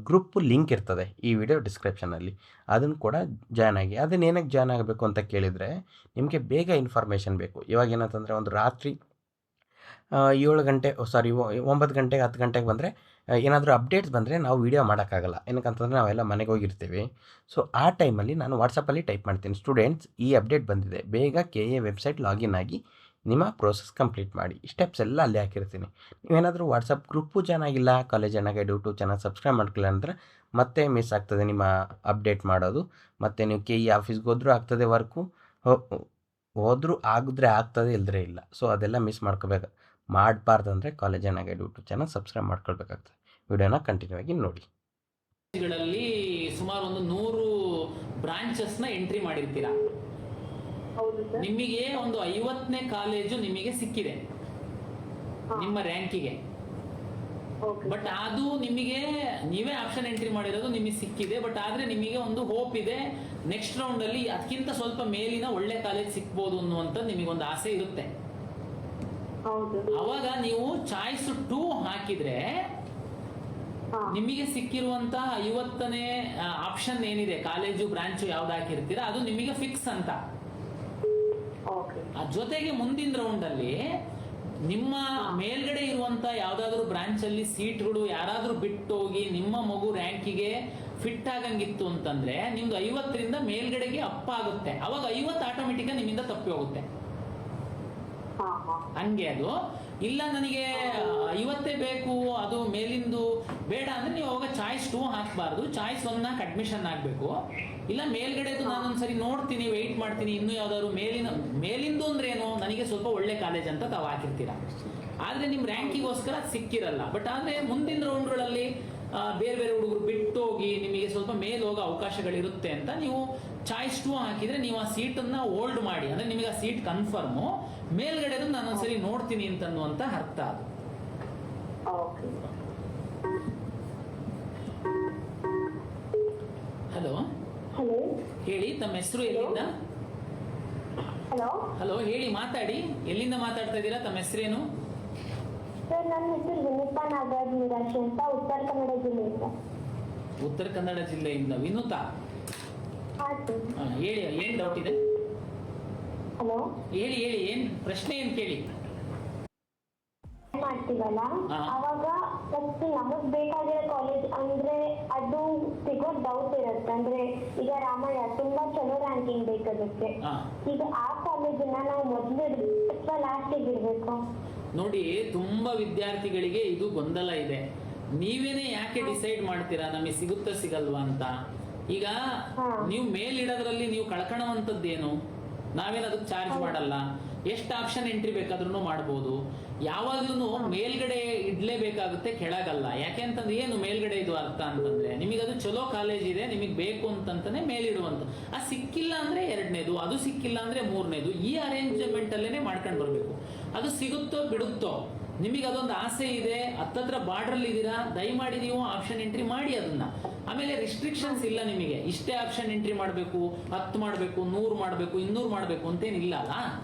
ಗ್ರೂಪ್ ಲಿಂಕ್ ಇರ್ತದೆ ಈ ವಿಡಿಯೋ ಡಿಸ್ಕ್ರಿಪ್ಷನಲ್ಲಿ, ಅದನ್ನು ಕೂಡ ಜಾಯ್ನ್ ಆಗಿ. ಅದನ್ನು ಏನಕ್ಕೆ ಜಾಯ್ನ್ ಆಗಬೇಕು ಅಂತ ಕೇಳಿದರೆ, ನಿಮಗೆ ಬೇಗ ಇನ್ಫಾರ್ಮೇಷನ್ ಬೇಕು. ಇವಾಗ ಏನಂತಂದರೆ ಒಂದು ರಾತ್ರಿ 9 ಗಂಟೆಗೆ 10 ಗಂಟೆಗೆ ಬಂದರೆ ಏನಾದರೂ ಅಪ್ಡೇಟ್ಸ್ ಬಂದರೆ ನಾವು ವೀಡಿಯೋ ಮಾಡೋಕ್ಕಾಗಲ್ಲ, ಏನಕ್ಕಂತಂದರೆ ನಾವೆಲ್ಲ ಮನೆಗೆ ಹೋಗಿರ್ತೀವಿ. ಸೊ ಆ ಟೈಮಲ್ಲಿ ನಾನು ವಾಟ್ಸಪ್ಪಲ್ಲಿ ಟೈಪ್ ಮಾಡ್ತೀನಿ, ಸ್ಟೂಡೆಂಟ್ಸ್ ಈ ಅಪ್ಡೇಟ್ ಬಂದಿದೆ, ಬೇಗ KA ವೆಬ್ಸೈಟ್ ಲಾಗಿನ್ ಆಗಿ ನಿಮ್ಮ ಪ್ರೋಸೆಸ್ ಕಂಪ್ಲೀಟ್ ಮಾಡಿ. ಸ್ಟೆಪ್ಸ್ ಎಲ್ಲ ಅಲ್ಲೇ ಹಾಕಿರ್ತೀನಿ. ನೀವೇನಾದರೂ ವಾಟ್ಸಪ್ ಗ್ರೂಪು ಜಾಯ್ನ್ ಆಗಿಲ್ಲ, ಕಾಲೇಜ್ ಅಣ್ಣ ಗೈಡ್ ಯೂಟ್ಯೂಬ್ ಚಾನಲ್ ಸಬ್ಸ್ಕ್ರೈಬ್ ಮಾಡ್ಕೊಳ್ಳಿ ಅಂದರೆ ಮತ್ತೆ ಮಿಸ್ ಆಗ್ತದೆ ನಿಮ್ಮ ಅಪ್ಡೇಟ್ ಮಾಡೋದು. ಮತ್ತು ನೀವು KE ಆಫೀಸ್ಗೆ ಹೋದ್ರೂ ಆಗ್ತದೆ ವರ್ಕು, ಹೋದ್ರೂ ಆಗಿದ್ರೆ ಆಗ್ತದೆ, ಇಲ್ಲದ್ರೆ ಇಲ್ಲ. ಸೊ ಅದೆಲ್ಲ ಮಿಸ್ ಮಾಡಬಾರ್ದಂದರೆ ಕಾಲೇಜ್ ಅಣ್ಣ ಗೈಡ್ ಯೂಟ್ಯೂಬ್ ಚಾನಲ್ ಸಬ್ಸ್ಕ್ರೈಬ್ ಮಾಡ್ಕೊಳ್ಬೇಕಾಗ್ತದೆ. ವಿಡಿಯೋನ ಕಂಟಿನ್ಯೂ ಆಗಿ ನೋಡಿ. ಗಳಲ್ಲಿ ಸುಮಾರು ಒಂದು 100 ಬ್ರಾಂಚಸ್ನ ಎಂಟ್ರಿ ಮಾಡಿರ್ತೀರಾ. ಹೌದು ಸರ್. ನಿಮಗೆ ಒಂದು 50ನೇ ಕಾಲೇಜು ನಿಮಗೆ ಸಿಕ್ಕಿದೆ ನಿಮ್ಮ ರ್ಯಾಂಕಿಗೆ. ಬಟ್ ಅದು ನಿಮಗೆ ನೀವೇ ಆಪ್ಷನ್ ಎಂಟ್ರಿ ಮಾಡಿರೋದು ನಿಮಗೆ ಸಿಕ್ಕಿದೆ. ಬಟ್ ಆದ್ರೆ ನಿಮಗೆ ಒಂದು ಹೋಪ್ ಇದೆ, ನೆಕ್ಸ್ಟ್ ರೌಂಡ್ ಅಲ್ಲಿ ಅದಕ್ಕಿಂತ ಸ್ವಲ್ಪ ಮೇಲಿನ ಒಳ್ಳೆ ಕಾಲೇಜ್ ಸಿಕ್ಬೋದು ಅನ್ನುವಂತ ನಿಮಗೊಂದು ಆಸೆ ಇರುತ್ತೆ. ಅವಾಗ ನೀವು ಚಾಯ್ಸ್ 2 ಹಾಕಿದ್ರೆ ನಿಮಗೆ ಸಿಕ್ಕಿರುವಂತ 50ನೇ ಆಪ್ಷನ್ ಏನಿದೆ, ಕಾಲೇಜು ಬ್ರಾಂಚು ಯಾವ್ದು ಹಾಕಿರ್ತೀರಾ ಅದು ನಿಮಗೆ ಫಿಕ್ಸ್ ಅಂತ. ಜೊತೆಗೆ ಮುಂದಿನ ರೌಂಡ್ ಅಲ್ಲಿ ನಿಮ್ಮ ಮೇಲ್ಗಡೆ ಇರುವಂತ ಯಾವ್ದಾದ್ರು ಬ್ರಾಂಚ್ ಅಲ್ಲಿ ಸೀಟ್ಗಳು ಯಾರಾದ್ರೂ ಬಿಟ್ಟೋಗಿ ನಿಮ್ಮ ಮಗು ರ್ಯಾಂಕಿಗೆ ಫಿಟ್ ಆಗಂಗಿತ್ತು ಅಂತಂದ್ರೆ ನಿಮ್ದು 50ರಿಂದ ಮೇಲ್ಗಡೆಗೆ ಅಪ್ ಆಗುತ್ತೆ. ಅವಾಗ 50 ಆಟೋಮೆಟಿಕ್ ನಿಮ್ಮಿಂದ ತಪ್ಪಿ ಹೋಗುತ್ತೆ. ಹಂಗೆ ಅದು ಇಲ್ಲ, ನನಗೆ 50 ಬೇಕು, ಅದು ಮೇಲಿಂದು ಬೇಡ ಅಂದ್ರೆ ನೀವು ಅವಾಗ ಚಾಯ್ಸ್ 2 ಹಾಕಬಾರ್ದು, ಚಾಯ್ಸ್ 1 ಅಡ್ಮಿಷನ್ ಆಗ್ಬೇಕು. ಇಲ್ಲ ಮೇಲ್ಗಡೆದು ನಾನೊಂದ್ಸರಿ ನೋಡ್ತೀನಿ, ವೆಯ್ಟ್ ಮಾಡ್ತೀನಿ, ಇನ್ನೂ ಯಾವ್ದಾದ್ರು ಮೇಲಿಂದು ಅಂದ್ರೆ ಏನು, ನನಗೆ ಸ್ವಲ್ಪ ಒಳ್ಳೆ ಕಾಲೇಜ್ ಅಂತ ತಾವು ಹಾಕಿರ್ತೀರಾ. ಆದ್ರೆ ನಿಮ್ ರ್ಯಾಂಕಿಗೋಸ್ಕರ ಸಿಕ್ಕಿರಲ್ಲ. ಬಟ್ ಆದ್ರೆ ಮುಂದಿನ ರೌಂಡ್ಗಳಲ್ಲಿ ಬೇರೆ ಬೇರೆ ಹುಡುಗರು ಬಿಟ್ಟೋಗಿ ನಿಮಗೆ ಸ್ವಲ್ಪ ಮೇಲ್ ಹೋಗೋ ಅವಕಾಶಗಳಿರುತ್ತೆ ಅಂತ ನೀವು ಚಾಯ್ಸ್ 2 ಹಾಕಿದ್ರೆ ನೀವು ಆ ಸೀಟನ್ನ ಹೋಲ್ಡ್ ಮಾಡಿ, ಅಂದ್ರೆ ನಿಮಗೆ ಆ ಸೀಟ್ ಕನ್ಫರ್ಮು, ಮೇಲ್ಗಡೆದು ನಾನೊಂದ್ಸರಿ ನೋಡ್ತೀನಿ ಅಂತನ್ನುವಂತ ಅರ್ಥ ಅದು. ಹಲೋ ಹಲೋ ಹೇಳಿ, ತಮ್ಮ ಹೆಸರು ಎಲ್ಲಿಂದ? ಹಲೋ ಹಲೋ ಹೇಳಿ, ಮಾತಾಡಿ, ಎಲ್ಲಿಂದ ಮಾತಾಡ್ತಾ ಇದ್ದೀರಾ, ತಮ್ಮ ಹೆಸರೇನು? ಸರ್, ನನ್ನ ಹೆಸರು ವಿನುತಾ ನಾಗರಾಜ್ ನಿರಾಶಿ ಅಂತ, ಉತ್ತರ ಕನ್ನಡ ಜಿಲ್ಲೆಯಿಂದ. ಉತ್ತರ ಕನ್ನಡ ಜಿಲ್ಲೆಯಿಂದ ವಿನುತಾ, ಹೇಳಿ, ಏನ್ ಡೌಟ್ ಇದೆ? ಹಲೋ ಹೇಳಿ ಹೇಳಿ, ಏನ್ ಪ್ರಶ್ನೆ, ಏನ್ ಕೇಳಿ. ಮಾಡ್ತೀವಲ್ಲ ಅವಾಗ ಫಸ್ಟ್ ನಮಗ್ ಬೇಕಾಗಿರೋ ಕಾಲೇಜ್ ಅಂದ್ರೆ ಅದು ಸಿಗೋದ್ ಡೌಟ್ ಇರುತ್ತೆ. ಅಂದ್ರೆ ಈಗ ರಾಮಯ್ಯ ತುಂಬಾ ಚಲೋ ರ್ಯಾಂಕಿಂಗ್ ಬೇಕು ಅದಕ್ಕೆ. ಈಗ ಆ ಕಾಲೇಜನ್ನ ನಾವು ಮೊದಲು ಅಥವಾ ಲಾಸ್ಟಿಗೆ ಇರ್ಬೇಕು? ನೋಡಿ, ತುಂಬಾ ವಿದ್ಯಾರ್ಥಿಗಳಿಗೆ ಇದು ಗೊಂದಲ ಇದೆ. ನೀವೇನೆ ಯಾಕೆ ಡಿಸೈಡ್ ಮಾಡ್ತೀರಾ ನಮಗೆ ಸಿಗುತ್ತಾ ಸಿಗಲ್ವಾ ಅಂತ? ಈಗ ನೀವು ಮೇಲಿಡೋದ್ರಲ್ಲಿ ನೀವು ಕಳ್ಕೊಳ್ಳುವಂಥದ್ದೇನು? ನಾವೇನು ಅದಕ್ಕೆ ಚಾರ್ಜ್ ಮಾಡಲ್ಲ. ಎಷ್ಟು ಆಪ್ಷನ್ ಎಂಟ್ರಿ ಬೇಕಾದ್ರೂ ಮಾಡ್ಬೋದು. ಯಾವಾಗ್ಲೂ ಮೇಲ್ಗಡೆ ಇಡ್ಲೇಬೇಕಾಗುತ್ತೆ, ಕೆಳಗಲ್ಲ. ಯಾಕೆ ಅಂತಂದ್ರೆ ಏನು ಮೇಲ್ಗಡೆ ಇದು ಅರ್ಥ ಅಂತಂದ್ರೆ ನಿಮಗೆ ಅದು ಚಲೋ ಕಾಲೇಜ್ ಇದೆ, ನಿಮಗೆ ಬೇಕು ಅಂತಂತಾನೆ ಮೇಲಿಡುವಂತ. ಅದು ಸಿಕ್ಕಿಲ್ಲ ಅಂದ್ರೆ 2ನೇದು, ಅದು ಸಿಕ್ಕಿಲ್ಲ ಅಂದ್ರೆ 3ನೇದು. ಈ ಅರೇಂಜ್ಮೆಂಟ್ ಅಲ್ಲೇನೆ ಮಾಡ್ಕೊಂಡು ಬರ್ಬೇಕು. ಅದು ಸಿಗುತ್ತೋ ಬಿಡುತ್ತೋ, ನಿಮಗೆ ಅದೊಂದು ಆಸೆ ಇದೆ, ಹತ್ತತ್ರ ಬಾರ್ಡ್ರಲ್ಲಿ ಇದ್ದೀರಾ, ದಯಮಾಡಿ ನೀವು ಆಪ್ಷನ್ ಎಂಟ್ರಿ ಮಾಡಿ ಅದನ್ನ. ಆಮೇಲೆ ರಿಸ್ಟ್ರಿಕ್ಷನ್ಸ್ ಇಲ್ಲ, ನಿಮಗೆ ಇಷ್ಟೇ ಆಪ್ಷನ್ ಎಂಟ್ರಿ ಮಾಡಬೇಕು, 10 ಮಾಡಬೇಕು, 100 ಮಾಡಬೇಕು, 200 ಮಾಡಬೇಕು ಅಂತೇನಿಲ್ಲ ಅಲ್ಲ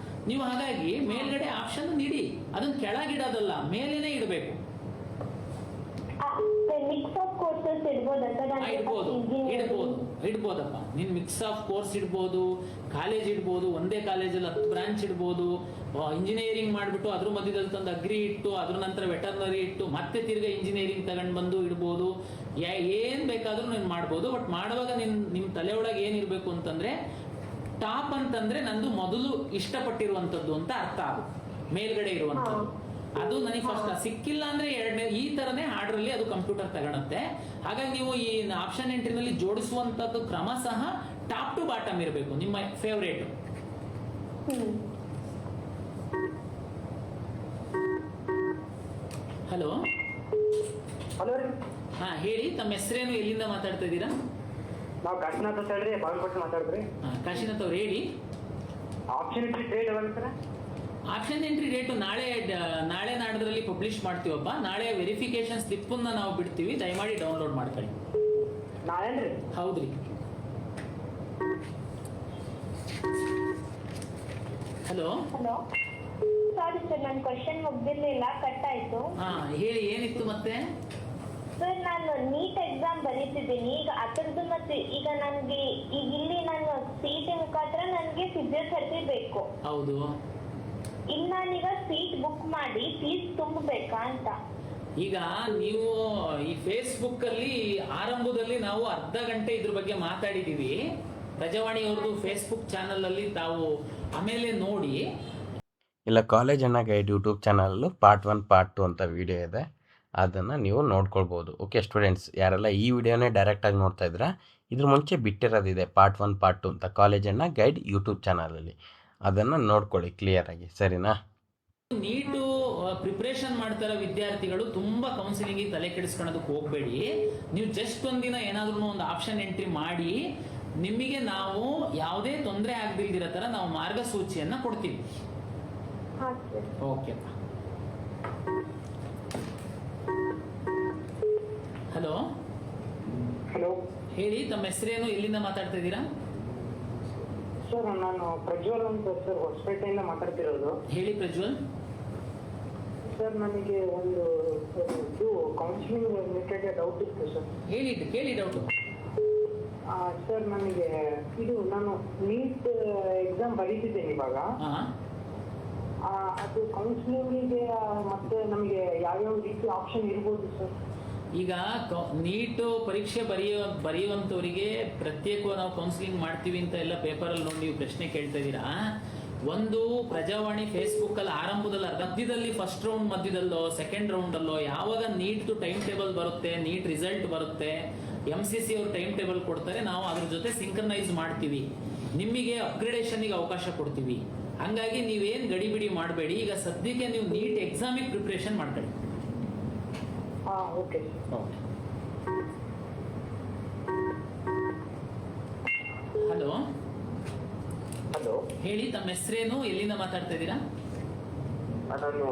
ನೀವು. ಹಾಗಾಗಿ ಮೇಲ್ಗಡೆ ಆಪ್ಷನ್ ನೀಡಿ, ಅದನ್ನ ಕೆಳಗಿಡೋದಲ್ಲ, ಮೇಲೇನೆ ಇಡಬೇಕು. ಮಿಕ್ಸ್ ಆಫ್ ಕೋರ್ಸಸ್ ಇರ್ಬೋದಾ ಸರ್? ಇಡ್ಬೋದಪ್ಪ. ನೀನ್ ಮಿಕ್ಸ್ ಆಫ್ ಕೋರ್ಸ್ ಇಡ್ಬೋದು, ಕಾಲೇಜ್ ಇಡ್ಬೋದು, ಒಂದೇ ಕಾಲೇಜಲ್ಲಿ 10 ಬ್ರಾಂಚ್ ಇಡ್ಬೋದು, ಇಂಜಿನಿಯರಿಂಗ್ ಮಾಡಿಬಿಟ್ಟು ಅದ್ರ ಮಧ್ಯದಲ್ಲಿ ತಂದು ಅಗ್ರಿ ಇಟ್ಟು ಅದ್ರ ನಂತರ ವೆಟರ್ನರಿ ಇಟ್ಟು ಮತ್ತೆ ತಿರ್ಗಾ ಇಂಜಿನಿಯರಿಂಗ್ ತಗೊಂಡು ಬಂದು ಇಡ್ಬೋದು. ಏನ್ ಬೇಕಾದ್ರೂ ನೀನು ಮಾಡ್ಬೋದು. ಬಟ್ ಮಾಡುವಾಗ ನಿಮ್ಮ ತಲೆ ಒಳಗೆ ಏನಿರ್ಬೇಕು ಅಂತಂದ್ರೆ ಟಾಪ್ ಅಂತಂದ್ರೆ ನಂದು ಮೊದಲು ಇಷ್ಟಪಟ್ಟಿರುವಂತದ್ದು ಅಂತ ಅರ್ಥ ಆಗುತ್ತೆ, ಮೇಲ್ಗಡೆ ಇರುವಂತದ್ದು. ಅದು ನನಗೆ ಫಸ್ಟ್ ಸಿಕ್ಕಿಲ್ಲ ಅಂದ್ರೆ ಎರಡನೇ ಈ ತರನೇ ಆರ್ಡರ್ ಅದು ಕಂಪ್ಯೂಟರ್ ತಗೊಳುತ್ತೆ. ಹಾಗಾಗಿ ನೀವು ಈ ಆಪ್ಷನ್ ಎಂಟ್ರಿನಲ್ಲಿ ಜೋಡಿಸುವಂತದ್ದು ಕ್ರಮ ಸಹ ಟಾಪ್ ಟು ಬಾಟಮ್ ಇರಬೇಕು, ನಿಮ್ಮ ಫೇವರೇಟ್. ಹಲೋ ಹಲೋ ರೀ. ಹಾ ಹೇಳಿ, ತಮ್ಮ ಹೆಸರೇನು, ಎಲ್ಲಿಂದ ಮಾತಾಡ್ತಾ ಇದ್ದೀರಾ? ನಾವು ಕಾಶಿನಾಥ್ ಅಂತ ಹೇಳ್ರಿ, ಬಾಗಲಕೋಟೆ ಮಾತಾಡ್ರಿ. ಕಾಶಿನಾಥ್ ಅವ್ರು ಹೇಳಿ. ಆಪ್ಷನ್ ಎಂಟ್ರಿ ಡೇಟ್ ಯಾವಾಗ ಸರ್? ಆಪ್ಷನ್ ಎಂಟ್ರಿ ಡೇಟು ನಾಳೆ ನಾಡದ್ರಲ್ಲಿ ಪಬ್ಲಿಷ್ ಮಾಡ್ತೀವಪ್ಪ. ನಾಳೆ ವೆರಿಫಿಕೇಶನ್ ಸ್ಲಿಪ್ ನಾವು ಬಿಡ್ತೀವಿ, ದಯಮಾಡಿ ಡೌನ್ಲೋಡ್ ಮಾಡ್ಕೊಳ್ಳಿ. ನಾಳೆನ್ರಿ? ಹೌದ್ರಿ. ಹಲೋ ಹಲೋ, ಸಾರಿ ಸರ್, ನನ್ನ ಕ್ವಶನ್ ಮುಗ್ದಿರ್ಲಿಲ್ಲ, ಕಟ್ ಆಯ್ತು. ಹಾ ಹೇಳಿ, ಏನಿತ್ತು ಮತ್ತೆ? ಸರ್, ನಾನು ನೀಟ್ ಎಕ್ಸಾಮ್ ಬರೀತಿದ್ದೀನಿ ಈಗ. ಅದರದ್ದು ಮತ್ತೆ ಈಗ ನನಗೆ ಈಗ ಇಲ್ಲಿ ನಾನು CET ಮುಖಾಂತರ ನನಗೆ ಫಿಸಿಯೋಥೆರಪಿ ಬೇಕು. ಹೌದು. ಇಲ್ಲಿ ನಾನೀಗ ಸೀಟ್ ಬುಕ್ ಮಾಡಿ ಫೀಸ್ ತುಂಬಬೇಕಾ ಅಂತ. ಈಗ ನೀವು ಈ ಫೇಸ್ಬುಕ್ ಅಲ್ಲಿ ಆರಂಭದಲ್ಲಿ ನಾವು ಅರ್ಧ ಗಂಟೆ ಇದ್ರ ಬಗ್ಗೆ ಮಾತಾಡಿದೀವಿ. ಪ್ರಜಾವಾಣಿ ಅವ್ರದ್ದು ಫೇಸ್ಬುಕ್ ಚಾನಲ್ ಅಲ್ಲಿ ತಾವು ಆಮೇಲೆ ನೋಡಿ. ಇಲ್ಲ, ಕಾಲೇಜ್ ಅಣ್ಣ guide YouTube channel part 1 part 2 ಅಂತ ವಿಡಿಯೋ ಇದೆ, ಅದನ್ನು ನೀವು ನೋಡ್ಕೊಳ್ಬೋದು. ಓಕೆ ಸ್ಟೂಡೆಂಟ್ಸ್, ಯಾರೆಲ್ಲ ಈ ವಿಡಿಯೋನೇ ಡೈರೆಕ್ಟಾಗಿ ನೋಡ್ತಾ ಇದ್ದೀರಾ, ಇದ್ರ ಮುಂಚೆ ಬಿಟ್ಟಿರೋದಿದೆ ಪಾರ್ಟ್ 1 ಪಾರ್ಟ್ 2 ಅಂತ ಕಾಲೇಜನ್ನು ಗೈಡ್ ಯೂಟ್ಯೂಬ್ ಚಾನಲಲ್ಲಿ, ಅದನ್ನು ನೋಡ್ಕೊಳ್ಳಿ ಕ್ಲಿಯರಾಗಿ, ಸರಿನಾ? ನೀಟು ಪ್ರಿಪ್ರೇಷನ್ ಮಾಡ್ತಾರ ವಿದ್ಯಾರ್ಥಿಗಳು ತುಂಬಾ ಕೌನ್ಸಿಲಿಂಗ್ ತಲೆ ಕೆಡಿಸ್ಕೊಳ್ಳೋದಕ್ಕೆ ಹೋಗಬೇಡಿ. ನೀವು ಜಸ್ಟ್ ಒಂದಿನ ಏನಾದ್ರೂ ಒಂದು ಆಪ್ಷನ್ ಎಂಟ್ರಿ ಮಾಡಿ, ನಿಮಗೆ ನಾವು ಯಾವುದೇ ತೊಂದರೆ ಆಗದಿಲ್ದಿರೋ ತರ ನಾವು ಮಾರ್ಗಸೂಚಿಯನ್ನ ಕೊಡ್ತೀವಿ. ಓಕೆ. ಹಲೋ ಹಲೋ ಹೇಳಿ, ತಮ್ಮ ಹೆಸರೇನು, ಎಲ್ಲಿಂದ ಮಾತಾಡ್ತಾ ಇದ್ದೀರಾ? ಸರ್, ನಾನು ಪ್ರಜ್ವಲ್ ಅಂತ ಸರ್, ಹೊಸಪೇಟೆಯಿಂದ ಮಾತಾಡ್ತಿರೋದು. ಹೇಳಿ ಪ್ರಜ್ವಲ್. ಸರ್, ನನಗೆ ಒಂದು ಇದು ಕೌನ್ಸಿಲಿಂಗ್ ರಿಲೇಟೆಡ್ ಡೌಟ್ ಇತ್ತು ಸರ್. ಕೇಳಿ ಡೌಟು. ಸರ್, ನನಗೆ ಇದು ನಾನು ನೀಟ್ ಎಕ್ಸಾಮ್ ಬರೀತಿದ್ದೇನೆ ಇವಾಗ. ಅದು ಕೌನ್ಸಿಲಿಂಗಿಗೆ ಮತ್ತೆ ನಮಗೆ ಯಾವ್ಯಾವ ರೀತಿ ಆಪ್ಷನ್ ಇರ್ಬೋದು ಸರ್? ಈಗ ನೀಟ್ ಪರೀಕ್ಷೆ ಬರೆಯುವಂಥವರಿಗೆ ಪ್ರತ್ಯೇಕವಾಗಿ ನಾವು ಕೌನ್ಸಿಲಿಂಗ್ ಮಾಡ್ತೀವಿ ಅಂತ ಎಲ್ಲ ಪೇಪರಲ್ಲಿ ನೋಡಿ ನೀವು ಪ್ರಶ್ನೆ ಕೇಳ್ತಾ ಇದ್ದೀರಾ. ಒಂದು ಪ್ರಜಾವಾಣಿ ಫೇಸ್ಬುಕ್ ಅಲ್ಲಿ ಆರಂಭದಲ್ಲಿ ಮಧ್ಯದಲ್ಲಿ ಫಸ್ಟ್ ರೌಂಡ್ ಮಧ್ಯದಲ್ಲೋ ಸೆಕೆಂಡ್ ರೌಂಡಲ್ಲೋ ಯಾವಾಗ ನೀಟ್ದು ಟೈಮ್ ಟೇಬಲ್ ಬರುತ್ತೆ, ನೀಟ್ ರಿಸಲ್ಟ್ ಬರುತ್ತೆ, MCC ಅವ್ರು ಟೈಮ್ ಟೇಬಲ್ ಕೊಡ್ತಾರೆ, ನಾವು ಅದ್ರ ಜೊತೆ ಸಿಂಕ್ರನೈಸ್ ಮಾಡ್ತೀವಿ, ನಿಮಗೆ ಅಪ್ಗ್ರೇಡೇಷನ್ಗೆ ಅವಕಾಶ ಕೊಡ್ತೀವಿ. ಹಂಗಾಗಿ ನೀವೇನು ಗಡಿಬಿಡಿ ಮಾಡಬೇಡಿ. ಈಗ ಸದ್ಯಕ್ಕೆ ನೀವು ನೀಟ್ ಎಕ್ಸಾಮಿಗೆ ಪ್ರಿಪ್ರೇಷನ್ ಮಾಡ್ಕೊಳ್ಳಿ. ಓಕೆ. ಹಲೋ ಹಲೋ ಹೇಳಿ, ತಮ್ಮ ಹೆಸರೇನು, ಎಲ್ಲಿಂದ ಮಾತಾಡ್ತಾ ಇದ್ದೀರಾ? ನಾನು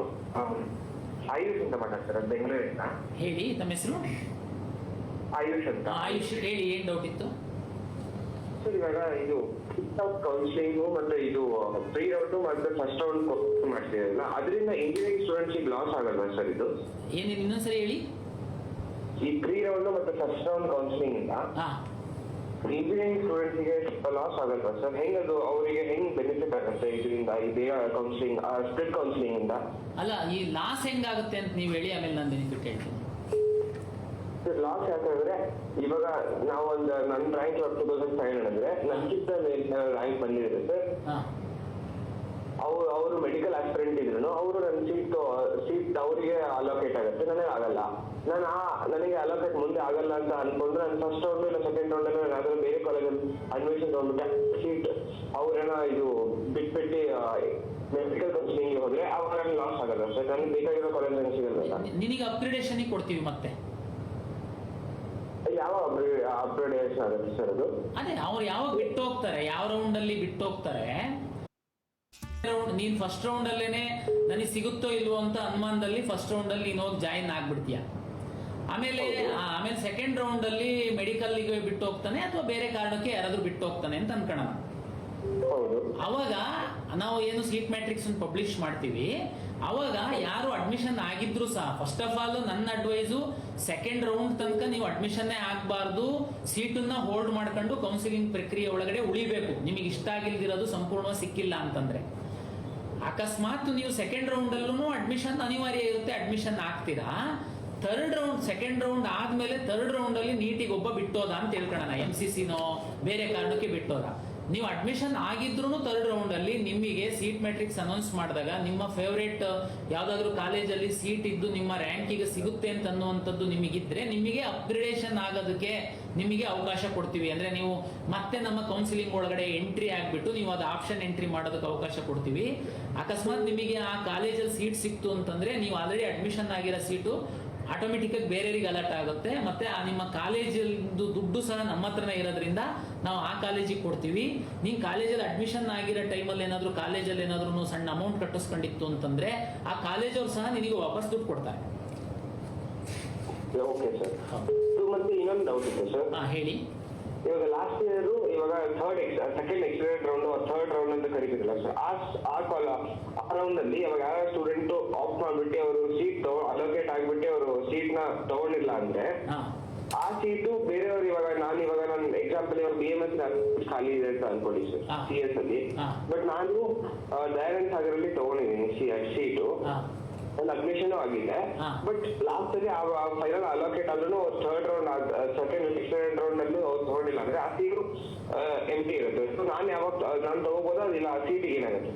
ಆಯುಷ್ ಅಂತ ಮಾತಾಡ್ತಾರೆ, ಬೆಂಗಳೂರಿಂದ. ಹೇಳಿ, ತಮ್ಮ ಹೆಸರು? ಆಯುಷ್ ಅಂತ. ಆಯುಷ್ ಹೇಳಿ, ಏನ್ ಡೌಟ್ ಇತ್ತು? ಸರ್, ಇವಾಗ ಇದು ಕೌನ್ಸಿಲಿಂಗ್ ಮತ್ತೆ ಇದು ಪ್ರೀ ರೌಂಡ್ ಮತ್ತೆ ಫಸ್ಟ್ ರೌಂಡ್ ಮಾಡ್ತಿರಲ್ಲ, ಅದರಿಂದ ಇಂಜಿನಿಯರಿಂಗ್ ಸ್ಟೂಡೆಂಟ್ಸ್ ಲಾಸ್ ಆಗಲ್ವಾ ಸರ್? ಇದು ಏನೇನು ಇನ್ನೊಂದ್ಸರಿ ಹೇಳಿ. ಈ ಪ್ರೀ ರೌಂಡ್ ಮತ್ತೆ ಫಸ್ಟ್ ರೌಂಡ್ ಕೌನ್ಸಿಲಿಂಗ್ ಇಂದ ಇಂಜಿನಿಯರಿಂಗ್ ಸ್ಟೂಡೆಂಟ್ಸ್ ಗೆ ಲಾಸ್ ಆಗಲ್ವಾ ಸರ್? ಹೆಂಗದು ಅವರಿಗೆ ಹೆಂಗ್ ಬೆನಿಫಿಟ್ ಆಗುತ್ತೆ ಇದರಿಂದ, ಈ ಬೇಗ ಕೌನ್ಸಿಲಿಂಗ್ ಸ್ಪ್ಲಿಟ್ ಕೌನ್ಸಿಲಿಂಗ್ ಇಂದ? ಅಲ್ಲ, ಈ ಲಾಸ್ ಹೆಂಗಾಗುತ್ತೆ ಅಂತ ನೀವು ಹೇಳಿ, ಆಮೇಲೆ ನಾನು ಬೆನಿಫಿಟ್ ಹೇಳ್ತೀನಿ. ಲಾಸ್ ಯಾಕಂದ್ರೆ ಇವಾಗ ನಾವು ಒಂದು ನನ್ನ ರ್ಯಾಂಕ್ 2500 ಅಂದ್ರೆ ನನ್ಗಿಂತ ರ್ಯಾಂಕ್ ಬಂದಿದೆ ಸರ್. ಅವರು ಮೆಡಿಕಲ್ ಆಸ್ಪಿರೆಂಟ್ ಇದ್ರು, ಅವರು ನನ್ನ ಸೀಟ್ ಅವರಿಗೆ ಅಲೋಕೇಟ್ ಆಗುತ್ತೆ, ನನಗೆ ಆಗಲ್ಲ. ನನಗೆ ಅಲೋಕೇಟ್ ಮುಂದೆ ಆಗಲ್ಲ ಅಂತ ಅನ್ಕೊಂಡ್ರೆ ನಾನು ಫಸ್ಟ್ ರೌಂಡ್ ಇಲ್ಲ ಸೆಕೆಂಡ್ ರೌಂಡ್ ಅಲ್ಲಿ ಏನಾದ್ರೂ ಬೇರೆ ಕಾಲೇಜಲ್ಲಿ ಅಡ್ಮಿಷನ್ ತಗೊಂಡ್ಬಿಟ್ಟೆ, ಸೀಟ್ ಅವ್ರೇನ ಇದು ಬಿಟ್ಬಿಟ್ಟು ಮೆಡಿಕಲ್ ಕೌನ್ಸಿಲಿಂಗ್ ಹೋದ್ರೆ ಅವಾಗ ನನಗೆ ಲಾಸ್ ಆಗಲ್ಲ ಸರ್? ನನಗೆ ಬೇಕಾಗಿರೋ ಕಾಲೇಜ್ ಸಿಗಲ್ಲ. ನಿನಗೆ ಅಪ್ಗ್ರೇಡೇಷನ್ ಕೊಡ್ತೀವಿ ಮತ್ತೆ. ಯಾವ ಅಪ್ಗ್ರೇಡೇಷನ್ ಆಗುತ್ತೆ ಸರ್ ಅದು? ಅದೇ ಅವ್ರು ಯಾವಾಗ ಬಿಟ್ಟು ಹೋಗ್ತಾರೆ, ಯಾವ ರೌಂಡ್ ಅಲ್ಲಿ ಬಿಟ್ಟು ಹೋಗ್ತಾರೆ, ನೀನ್ ಫಸ್ಟ್ ರೌಂಡ್ ಅಲ್ಲೇನೆ ನನಗೆ ಸಿಗುತ್ತೋ ಇಲ್ವೋ ಅಂತ ಅನುಮಾನದಲ್ಲಿ ಫಸ್ಟ್ ರೌಂಡ್ ಅಲ್ಲಿ ನೀನು ಹೋಗಿ ಜಾಯಿನ್ ಆಗ್ಬಿಡ್ತೀಯ. ಆಮೇಲೆ ಸೆಕೆಂಡ್ ರೌಂಡ್ ಅಲ್ಲಿ ಮೆಡಿಕಲ್ಗೆ ಬಿಟ್ಟು ಹೋಗ್ತಾನೆ ಅಥವಾ ಬೇರೆ ಕಾರಣಕ್ಕೆ ಯಾರಾದ್ರೂ ಬಿಟ್ಟು ಹೋಗ್ತಾನೆ ಅಂತ ಅನ್ಕೋಣ. ಅವಾಗ ನಾವು ಏನು ಸೀಟ್ ಮ್ಯಾಟ್ರಿಕ್ಸ್ ಪಬ್ಲಿಷ್ ಮಾಡ್ತೀವಿ, ಅವಾಗ ಯಾರು ಅಡ್ಮಿಷನ್ ಆಗಿದ್ರು ಸಹ ಫಸ್ಟ್ ಆಫ್ ಆಲ್ ನನ್ನ ಅಡ್ವೈಸು ಸೆಕೆಂಡ್ ರೌಂಡ್ ತನಕ ನೀವು ಅಡ್ಮಿಷನ್ನೇ ಆಗಬಾರ್ದು, ಸೀಟನ್ನ ಹೋಲ್ಡ್ ಮಾಡ್ಕೊಂಡು ಕೌನ್ಸಿಲಿಂಗ್ ಪ್ರಕ್ರಿಯೆ ಒಳಗಡೆ ಉಳಿಬೇಕು. ನಿಮಗೆ ಇಷ್ಟ ಆಗಿಲ್ದಿರೋದು ಸಂಪೂರ್ಣವಾಗಿ ಸಿಕ್ಕಿಲ್ಲ ಅಂತಂದ್ರೆ. ಅಕಸ್ಮಾತ್ ನೀವು ಸೆಕೆಂಡ್ ರೌಂಡಲ್ಲೂ ಅಡ್ಮಿಷನ್ ಅನಿವಾರ್ಯ ಇರುತ್ತೆ, ಅಡ್ಮಿಷನ್ ಆಗ್ತೀರಾ. ಸೆಕೆಂಡ್ ರೌಂಡ್ ಆದ್ಮೇಲೆ ಥರ್ಡ್ ರೌಂಡಲ್ಲಿ ನೀಟಿಗೆ ಒಬ್ಬ ಬಿಟ್ಟೋದ ಅಂತ ಹೇಳ್ಕೊಳ್ಳೋಣ, MCCನೋ ಬೇರೆ ಕಾರಣಕ್ಕೆ ಬಿಟ್ಟೋದ. ನೀವು ಅಡ್ಮಿಷನ್ ಆಗಿದ್ರು ಥರ್ಡ್ ರೌಂಡಲ್ಲಿ ನಿಮಗೆ ಸೀಟ್ ಮ್ಯಾಟ್ರಿಕ್ಸ್ ಅನೌನ್ಸ್ ಮಾಡಿದಾಗ ನಿಮ್ಮ ಫೇವ್ರೇಟ್ ಯಾವುದಾದ್ರೂ ಕಾಲೇಜಲ್ಲಿ ಸೀಟ್ ಇದ್ದು ನಿಮ್ಮ ರ್ಯಾಂಕಿಗೆ ಸಿಗುತ್ತೆ ಅಂತ ಅನ್ನುವಂಥದ್ದು ನಿಮಗಿದ್ರೆ ನಿಮಗೆ ಅಪ್ಗ್ರೇಡೇಷನ್ ಆಗೋದಕ್ಕೆ ನಿಮಗೆ ಅವಕಾಶ ಕೊಡ್ತೀವಿ. ಅಂದರೆ ನೀವು ಮತ್ತೆ ನಮ್ಮ ಕೌನ್ಸಿಲಿಂಗ್ ಒಳಗಡೆ ಎಂಟ್ರಿ ಆಗಿಬಿಟ್ಟು ನೀವು ಅದು ಆಪ್ಷನ್ ಎಂಟ್ರಿ ಮಾಡೋದಕ್ಕೆ ಅವಕಾಶ ಕೊಡ್ತೀವಿ. ಅಕಸ್ಮಾತ್ ನಿಮಗೆ ಆ ಕಾಲೇಜಲ್ಲಿ ಸೀಟ್ ಸಿಕ್ತು ಅಂತಂದರೆ ನೀವು ಆಲ್ರೆಡಿ ಅಡ್ಮಿಷನ್ ಆಗಿರೋ ಸೀಟು ಆಟೋಮೆಟಿಕ್ಕಾಗಿ ಬೇರೆಯವರಿಗೆ ಅಲರ್ಟ್ ಆಗುತ್ತೆ. ಮತ್ತೆ ಆ ನಿಮ್ಮ ಕಾಲೇಜದ್ದು ದುಡ್ಡು ಸಹ ನಮ್ಮ ಹತ್ರನೇ ಇರೋದ್ರಿಂದ ನಾವು ಆ ಕಾಲೇಜಿಗೆ ಕೊಡ್ತೀವಿ. ನೀವು ಕಾಲೇಜಲ್ಲಿ ಅಡ್ಮಿಷನ್ ಆಗಿರೋ ಟೈಮಲ್ಲಿ ಕಾಲೇಜಲ್ಲಿ ಏನಾದ್ರೂ ಸಣ್ಣ ಅಮೌಂಟ್ ಕಟ್ಟಿಸ್ಕೊಂಡಿತ್ತು ಅಂತಂದ್ರೆ ಆ ಕಾಲೇಜವ್ರು ಸಹ ನಿನಗೆ ವಾಪಸ್ ದುಡ್ಡು ಕೊಡ್ತಾರೆ. Okay sir. ಮತ್ತೆ ಇನ್ನೊಂದು ಡೌಟ್ ಇದೆ ಸರ್. ಹೇಳಿ. ಇವಾಗ ಲಾಸ್ಟ್ ಇಯರ್ ಇವಾಗ second extended round third round ಅಂತ ಕರೀತಿರಲ್ಲ ಸರ್, ಆ ರೌಂಡ್ ಅಲ್ಲಿ ಇವಾಗ ಯಾವ ಸ್ಟೂಡೆಂಟ್ ಆಫ್ ಮಾಡ್ಬಿಟ್ಟು ಅವರು ಸೀಟ್ ಅಲೋಕೇಟ್ ಆಗ್ಬಿಟ್ಟು ಅವರು ಸೀಟ್ ನ ತಗೊಂಡಿಲ್ಲ ಅಂದ್ರೆ ಆ ಸೀಟು ಬೇರೆಯವರು ಇವಾಗ ನನ್ನ ಎಕ್ಸಾಂಪಲ್ ಇವಾಗ BMS ಖಾಲಿ ಇದೆ ಅಂತ ಅನ್ಕೊಳ್ಳಿ ಸರ್, CS ಅಲ್ಲಿ. ಬಟ್ ನಾನು ದಯಾನಂದ್ ಸಾಗರ್ ಅಲ್ಲಿ ತಗೊಂಡಿದ್ದೀನಿ ಸೀಟು, ಒಂದು ಅಡ್ಮಿಷನ್ ಆಗಿದೆ. ಬಟ್ ಲಾಸ್ಟ್ ಅಲ್ಲಿ ಫೈನಲ್ ಅಲೋಕೇಟ್ ಆದ್ರೂ third round second extended round ಅಲ್ಲಿ ತಗೊಂಡಿಲ್ಲ ಅಂದ್ರೆ ಆ ಸೀಟು ಎಂಟಿ ಇರುತ್ತೆ. ಸೊ ನಾನು ತಗೋಬೋದಾ ಅದಿಲ್ಲ, ಆ ಸೀಟ್ ಏನಾಗುತ್ತೆ?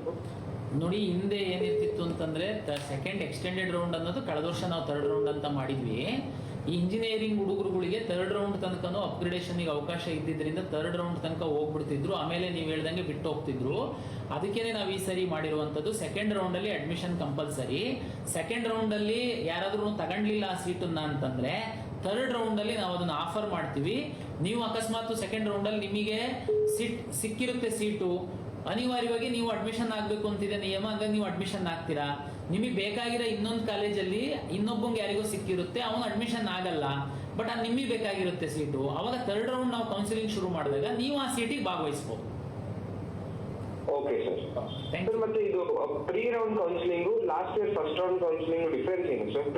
ನೋಡಿ, ಹಿಂದೆ ಏನಿರ್ತಿತ್ತು ಅಂತಂದ್ರೆ ಸೆಕೆಂಡ್ ಎಕ್ಸ್ಟೆಂಡೆಡ್ ರೌಂಡ್ ಅನ್ನೋದು ಕಳೆದ ವರ್ಷ ನಾವು ಥರ್ಡ್ ರೌಂಡ್ ಅಂತ ಮಾಡಿದ್ವಿ. ಈ ಇಂಜಿನಿಯರಿಂಗ್ ಹುಡುಗರುಗಳಿಗೆ ಥರ್ಡ್ ರೌಂಡ್ ತನಕನೂ ಅಪ್ಗ್ರೇಡೇಷನ್ಗೆ ಅವಕಾಶ ಇದ್ದಿದ್ದರಿಂದ ಥರ್ಡ್ ರೌಂಡ್ ತನಕ ಹೋಗ್ಬಿಡ್ತಿದ್ರು, ಆಮೇಲೆ ನೀವು ಹೇಳ್ದಂಗೆ ಬಿಟ್ಟು ಹೋಗ್ತಿದ್ರು. ಅದಕ್ಕೇನೆ ನಾವು ಈ ಸರಿ ಮಾಡಿರುವಂಥದ್ದು ಸೆಕೆಂಡ್ ರೌಂಡಲ್ಲಿ ಅಡ್ಮಿಷನ್ ಕಂಪಲ್ಸರಿ. ಸೆಕೆಂಡ್ ರೌಂಡಲ್ಲಿ ಯಾರಾದ್ರೂ ತಗೊಂಡ್ಲಿಲ್ಲ ಆ ಸೀಟನ್ನ ಅಂತಂದ್ರೆ ಥರ್ಡ್ ರೌಂಡಲ್ಲಿ ನಾವು ಅದನ್ನು ಆಫರ್ ಮಾಡ್ತೀವಿ. ನೀವು ಅಕಸ್ಮಾತ್ ಸೆಕೆಂಡ್ ರೌಂಡಲ್ಲಿ ನಿಮಗೆ ಸಿಕ್ಕಿರುತ್ತೆ ಸೀಟು, ಅನಿವಾರ್ಯವಾಗಿ ನೀವು ಅಡ್ಮಿಷನ್ ಆಗಬೇಕು ಅಂತಿದೆ ನಿಯಮ, ಹಂಗಾಗಿ ನೀವು ಅಡ್ಮಿಷನ್ ಆಗ್ತೀರಾ. ನಿಮಗೆ ಬೇಕಾಗಿರೋ ಇನ್ನೊಂದು ಕಾಲೇಜಲ್ಲಿ ಇನ್ನೊಬ್ಬಂಗೆ ಯಾರಿಗೋ ಸಿಕ್ಕಿರುತ್ತೆ, ಅವನು ಅಡ್ಮಿಷನ್ ಆಗಲ್ಲ, ಬಟ್ ಅದು ನಿಮಗೆ ಬೇಕಾಗಿರುತ್ತೆ ಸೀಟು. ಅವಾಗ ಥರ್ಡ್ ರೌಂಡ್ ನಾವು ಕೌನ್ಸಿಲಿಂಗ್ ಶುರು ಮಾಡಿದಾಗ ನೀವು ಆ ಸೀಟಿಗೆ ಭಾಗವಹಿಸಬಹುದು. Okay sir. ಮತ್ತೆ ಇದು pre round counselling last year first round counselling difference ಏನು ಸರ್?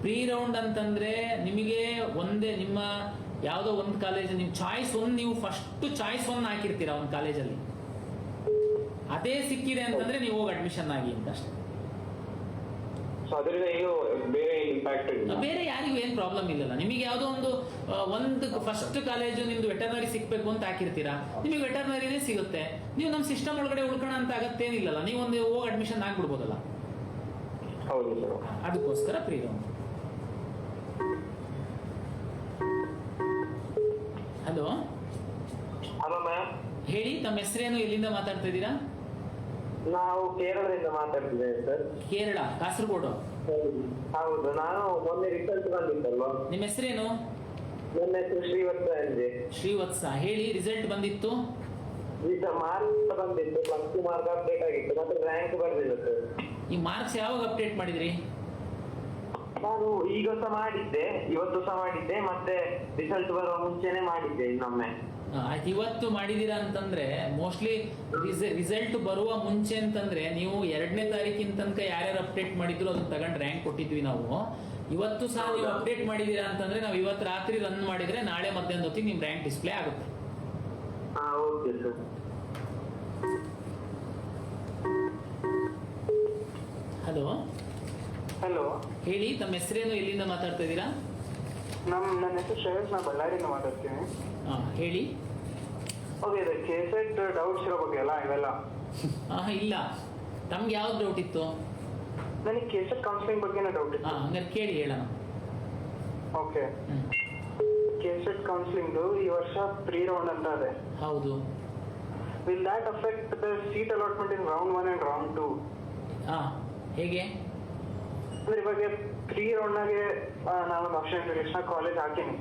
ಪ್ರೀ ರೌಂಡ್ ಅಂತಂದ್ರೆ ನಿಮಗೆ ಒಂದೇ ನಿಮ್ಮ ಯಾವುದೋ ಒಂದು ಕಾಲೇಜ್ ನಿಮ್ಮ ಚಾಯ್ಸ್ ಒಂದು, ನೀವು ಫಸ್ಟ್ ಚಾಯ್ಸ್ ಒಂದು ಹಾಕಿರ್ತೀರಾ ಒಂದು ಕಾಲೇಜಲ್ಲಿ, ಅದೇ ಸಿಕ್ಕಿದೆ ಅಂತಂದ್ರೆ ನೀವು ಹೋಗಿ ಅಡ್ಮಿಷನ್ ಆಗಿ ಅಂತ ಅಷ್ಟೇ. ಬೇರೆ ಯಾರಿಗೂ ಏನ್ ಪ್ರಾಬ್ಲಮ್ ಇಲ್ಲಲ್ಲ. ನಿಮಗೆ ಯಾವುದೋ ಒಂದು ಫಸ್ಟ್ ಕಾಲೇಜು ನಿಮ್ದು ವೆಟರ್ನರಿ ಸಿಕ್ಬೇಕು ಅಂತ ಹಾಕಿರ್ತೀರಾ, ನಿಮಗೆ ವೆಟರ್ನರಿನೇ ಸಿಗುತ್ತೆ. ನೀವು ನಮ್ಮ ಸಿಸ್ಟಮ್ ಒಳಗಡೆ ಉಳ್ಕೋಣ ಅಂತ ಆಗತ್ತೇನಿಲ್ಲಲ್ಲ, ನೀವು ಒಂದು ಹೋಗಿ ಅಡ್ಮಿಷನ್ ಆಗ್ಬಿಡ್ಬೋದಲ್ಲ. ಅದಕ್ಕೋಸ್ಕರ ಪ್ರೀ ರೌಂಡ್. ಹಲೋ, ಹೇಳಿ, ತಮ್ಮ ಹೆಸರೇನು, ಎಲ್ಲಿಂದ ಮಾತಾಡ್ತಾ ಇದ್ದೀರಾ? ನಾವು ಕೇರಳದಿಂದ ಮಾತಾಡ್ತಿದ್ದೇವೆ ಸರ್. ಕೇರಳ, ಕಾಸರಗೋಡು? ಹೌದು. ನಾನು ಮೊನ್ನೆ ರಿಸಲ್ಟ್ ಬಂದಿತ್ತಲ್ವಾ? ನಿಮ್ಮ ಹೆಸರೇನು? ನನ್ನ ಹೆಸರು ಶ್ರೀವತ್ಸ ಎಂದೆ. ಶ್ರೀವತ್ಸ, ಹೇಳಿ, ರಿಸಲ್ಟ್ ಬಂದಿತ್ತು? ಮಾರ್ಕ್ಸ್ ಬಂದಿತ್ತು, ಫಸ್ಟ್ ಮಾರ್ಕ್ ಅಪ್ಡೇಟ್ ಆಗಿತ್ತು, ಮತ್ತೆ ರ್ಯಾಂಕ್ ಬರ್ದಿಲ್ಲ ಸರ್. ಈ ಮಾರ್ಕ್ಸ್ ಯಾವಾಗ ಅಪ್ಡೇಟ್ ಮಾಡಿದ್ರಿ? ನಾನು ಈಗ ಸಹ ಮಾಡಿದ್ದೆ, ಇವತ್ತು ಸಹ ಮಾಡಿದ್ದೆ, ಮತ್ತೆ ರಿಸಲ್ಟ್ ಬರುವ ಮುಂಚೆನೆ ಮಾಡಿದ್ದೆ ಇನ್ನೊಮ್ಮೆ. ಆಯ್ತು, ಇವತ್ತು ಮಾಡಿದೀರಾ ಅಂತಂದ್ರೆ ಮೋಸ್ಟ್ಲಿ ರಿಸಲ್ಟ್ ಬರುವ ಮುಂಚೆ ಅಂತಂದ್ರೆ ನೀವು 2ನೇ ತಾರೀಕಿನ ತನಕ ಯಾರ್ಯಾರು ಅಪ್ಡೇಟ್ ಮಾಡಿದ್ರು ಅದನ್ನ ತಗೊಂಡು ರ್ಯಾಂಕ್ ಕೊಟ್ಟಿದ್ವಿ ನಾವು. ಇವತ್ತು ಸಹ ನೀವು ಅಪ್ಡೇಟ್ ಮಾಡಿದೀರಾ ಅಂತಂದ್ರೆ ನಾವು ಇವತ್ತು ರಾತ್ರಿ ರನ್ ಮಾಡಿದ್ರೆ ನಾಳೆ ಮಧ್ಯಾಹ್ನದ ಹೊತ್ತಿಗೆ ನಿಮ್ ರ್ಯಾಂಕ್ ಡಿಸ್ಪ್ಲೇ ಆಗುತ್ತೆ. Okay sir. ಹಲೋ. ಹಲೋ, ಹೇಳಿ, ತಮ್ಮ ಹೆಸರೇನು, ಎಲ್ಲಿಂದ ಮಾತಾಡ್ತಾ ಇದ್ದೀರಾ? ನನ್ನ ಹೆಸರು ಶ್ರೇಯಸ್, ನಾನು ಬಳ್ಳಾರಿಯಿಂದ ಮಾತಾಡ್ತೀನಿ. ಹೇಳಿ. ಓಕೆ, ಇದು ಕೆಸೆಟ್ ಡೌಟ್ಸ್ ಇರೋ ಬಗ್ಗೆ ಅಲ್ಲ ಇವೆಲ್ಲ? ಇಲ್ಲ, ತಮ್ಗೆ ಯಾವ್ದು ಡೌಟ್ ಇತ್ತು? ನನಗೆ ಕೆಸೆಟ್ ಕೌನ್ಸಿಲಿಂಗ್ ಬಗ್ಗೆನೇ ಡೌಟ್ ಇತ್ತು. ಹಂಗಾರೆ ಕೇಳಿ, ಹೇಳೋಣ. ಓಕೆ, ಕೆಸೆಟ್ ಕೌನ್ಸಿಲಿಂಗ್ ಈ ವರ್ಷ ಪ್ರೀ ರೌಂಡ್ ಅಂತ ಇದೆ. ಹೌದು. Will that affect the seat allotment in round 1 and round 2? ಹೇಗೆ ಅಂದ್ರೆ ಇವಾಗ ಪ್ರೀ ರೌಂಡ್ ನಾಗೆ ನಾವೊಂದು ಆಪ್ಷನ್ ಕೃಷ್ಣ ಕಾಲೇಜ್ ಹಾಕಿನಿ.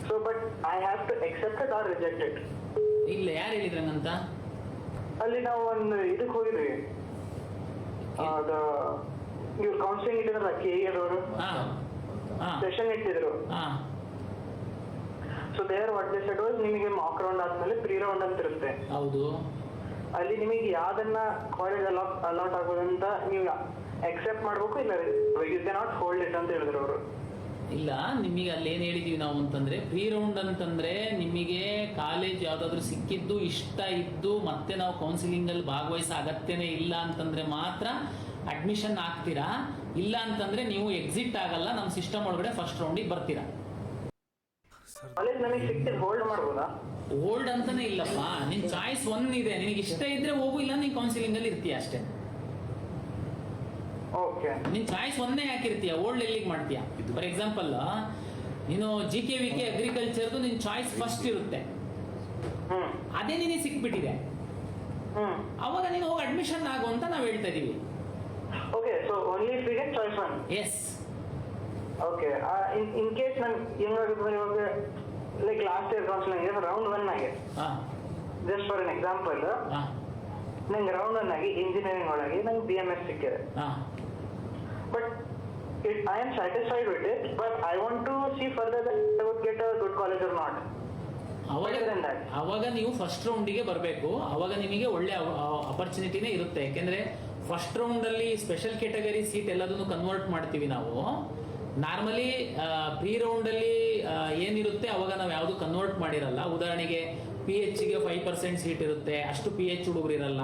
So but I have to accept it or reject it? ಇಲ್ಲ, ಯಾರು ಹೇಳಿದ್ರಂತ? ಅಲ್ಲಿ ನಾವು ಒಂದು ಇದಕ್ಕೆ ಹೋಗಿದ್ವಿ, ಇವ್ರು ಕೌನ್ಸಿಲಿಂಗ್ ಇಟ್ಟಿದ್ರಲ್ಲ, KE ಅವರು ಸೆಷನ್ ಇಟ್ಟಿದ್ರು. So there what they said was ನಿಮಗೆ ಮಾಕ್ ರೌಂಡ್ ಆದ್ಮೇಲೆ ಪ್ರೀ ರೌಂಡ್ ಅಂತ ಇರುತ್ತೆ. ಹೌದು. ಅಲ್ಲಿ ನಿಮಗೆ ಯಾವ್ದನ್ನ ಕಾಲೇಜ್ ಅಲಾಟ್ ಆಗೋದಂತ ನೀವು ಅಕ್ಸೆಪ್ಟ್ ಮಾಡ್ಬೇಕು, ಇಲ್ಲ you can not hold it ಅಂತ ಹೇಳಿದ್ರು ಅವರು. ಇಲ್ಲ, ನಿಮಗೆ ಅಲ್ಲಿ ಏನು ಹೇಳಿದೀವಿ ನಾವು ಅಂತಂದ್ರೆ, ಪ್ರೀ ರೌಂಡ್ ಅಂತಂದ್ರೆ ನಿಮಗೆ ಕಾಲೇಜ್ ಯಾವ್ದಾದ್ರು ಸಿಕ್ಕಿದ್ದು ಇಷ್ಟ ಇದ್ದು ಮತ್ತೆ ನಾವು ಕೌನ್ಸಿಲಿಂಗ್ ಅಲ್ಲಿ ಭಾಗವಹಿಸೋ ಅಗತ್ಯನೇ ಇಲ್ಲ ಅಂತಂದ್ರೆ ಮಾತ್ರ ಅಡ್ಮಿಷನ್ ಆಗ್ತೀರಾ. ಇಲ್ಲ ಅಂತಂದ್ರೆ ನೀವು ಎಕ್ಸಿಟ್ ಆಗಲ್ಲ, ನಮ್ಮ ಸಿಸ್ಟಮ್ ಒಳಗಡೆ ಫಸ್ಟ್ ರೌಂಡಿಗೆ ಬರ್ತೀರಾ. ಕಾಲೇಜ್ ನಮಗೆ ಸಿಕ್ಕಿದ್ ಹೋಲ್ಡ್ ಮಾಡ್ಬೋದಾ? ಹೋಲ್ಡ್ ಅಂತಾನೆ ಇಲ್ಲಪ್ಪ, ನಿನ್ ಚಾಯ್ಸ್ ಒನ್ ಇದೆ. ನಿನಗೆ ಇಷ್ಟ ಇದ್ರೆ ಹೋಗು, ಇಲ್ಲ ನೀನ್ ಕೌನ್ಸಿಲಿಂಗ್ ಅಲ್ಲಿ ಇರ್ತೀಯ ಅಷ್ಟೇ. ಓಕೆ. ನಿನ್ ಚಾಯ್ಸ್ ಒಂದೇ ಯಾಕಿರ್ತೀಯ, ಹೋಲ್ಡ್ ಎಲ್ಲಿಗೆ ಮಾಡ್ತೀಯ? ಫಾರ್ ಎಕ್ಸಾಂಪಲ್ ನೀನು GKVK ಅಗ್ರಿಕಲ್ಚರ್ದು ನಿನ್ ಚಾಯ್ಸ್ ಫಸ್ಟ್ ಇರುತ್ತೆ, ಅದೇ ನಿನಗೆ ಸಿಕ್ಬಿಟ್ಟಿದೆ, ಅವಾಗ ನೀನು ಹೋಗಿ ಅಡ್ಮಿಷನ್ ಆಗು ಅಂತ ನಾವು ಹೇಳ್ತಾ ಇದೀವಿ. Okay, so only if we get choice one. Yes. Okay, in case ನಾನು ಹೆಂಗಾಗುತ್ತೆ ಇವಾಗ, like last year counselling round 1 ಆಗಿ, ಜಸ್ಟ್ ಫಾರ್ ಎನ್ ಎಕ್ಸಾಂಪಲ್, ನಂಗೆ ರೌಂಡ್ 1 ಆಗಿ ಇಂಜಿನಿಯರಿಂಗ್ ಒಳಗೆ ನಂಗೆ BMS ಸಿಕ್ಕಿದೆ. But I am satisfied with it, but I want to see further that I would get a good college or not. ಅವಾಗ ನೀವು first ರೌಂಡಿಗೆ ಬರಬೇಕು. ಅವಾಗ ನಿಮಗೆ ಒಳ್ಳೆ ಅಪರ್ಚುನಿಟಿನೇ ಇರುತ್ತೆ. ಯಾಕೆಂದ್ರೆ ಫಸ್ಟ್ ರೌಂಡ್ ಅಲ್ಲಿ ಸ್ಪೆಷಲ್ ಕ್ಯಾಟಗರಿ ಸೀಟ್ ಎಲ್ಲದನ್ನು ಕನ್ವರ್ಟ್ ಮಾಡ್ತೀವಿ ನಾವು. ನಾರ್ಮಲಿ ಪ್ರೀ ರೌಂಡ್ ಅಲ್ಲಿ ಏನಿರುತ್ತೆ ಅವಾಗ ನಾವು ಯಾವುದು ಕನ್ವರ್ಟ್ ಮಾಡಿರಲ್ಲ. ಉದಾಹರಣೆಗೆ PH ಗೆ 5% ಸೀಟ್ ಇರುತ್ತೆ, ಅಷ್ಟು PH ಹುಡುಗರು ಇರಲ್ಲ.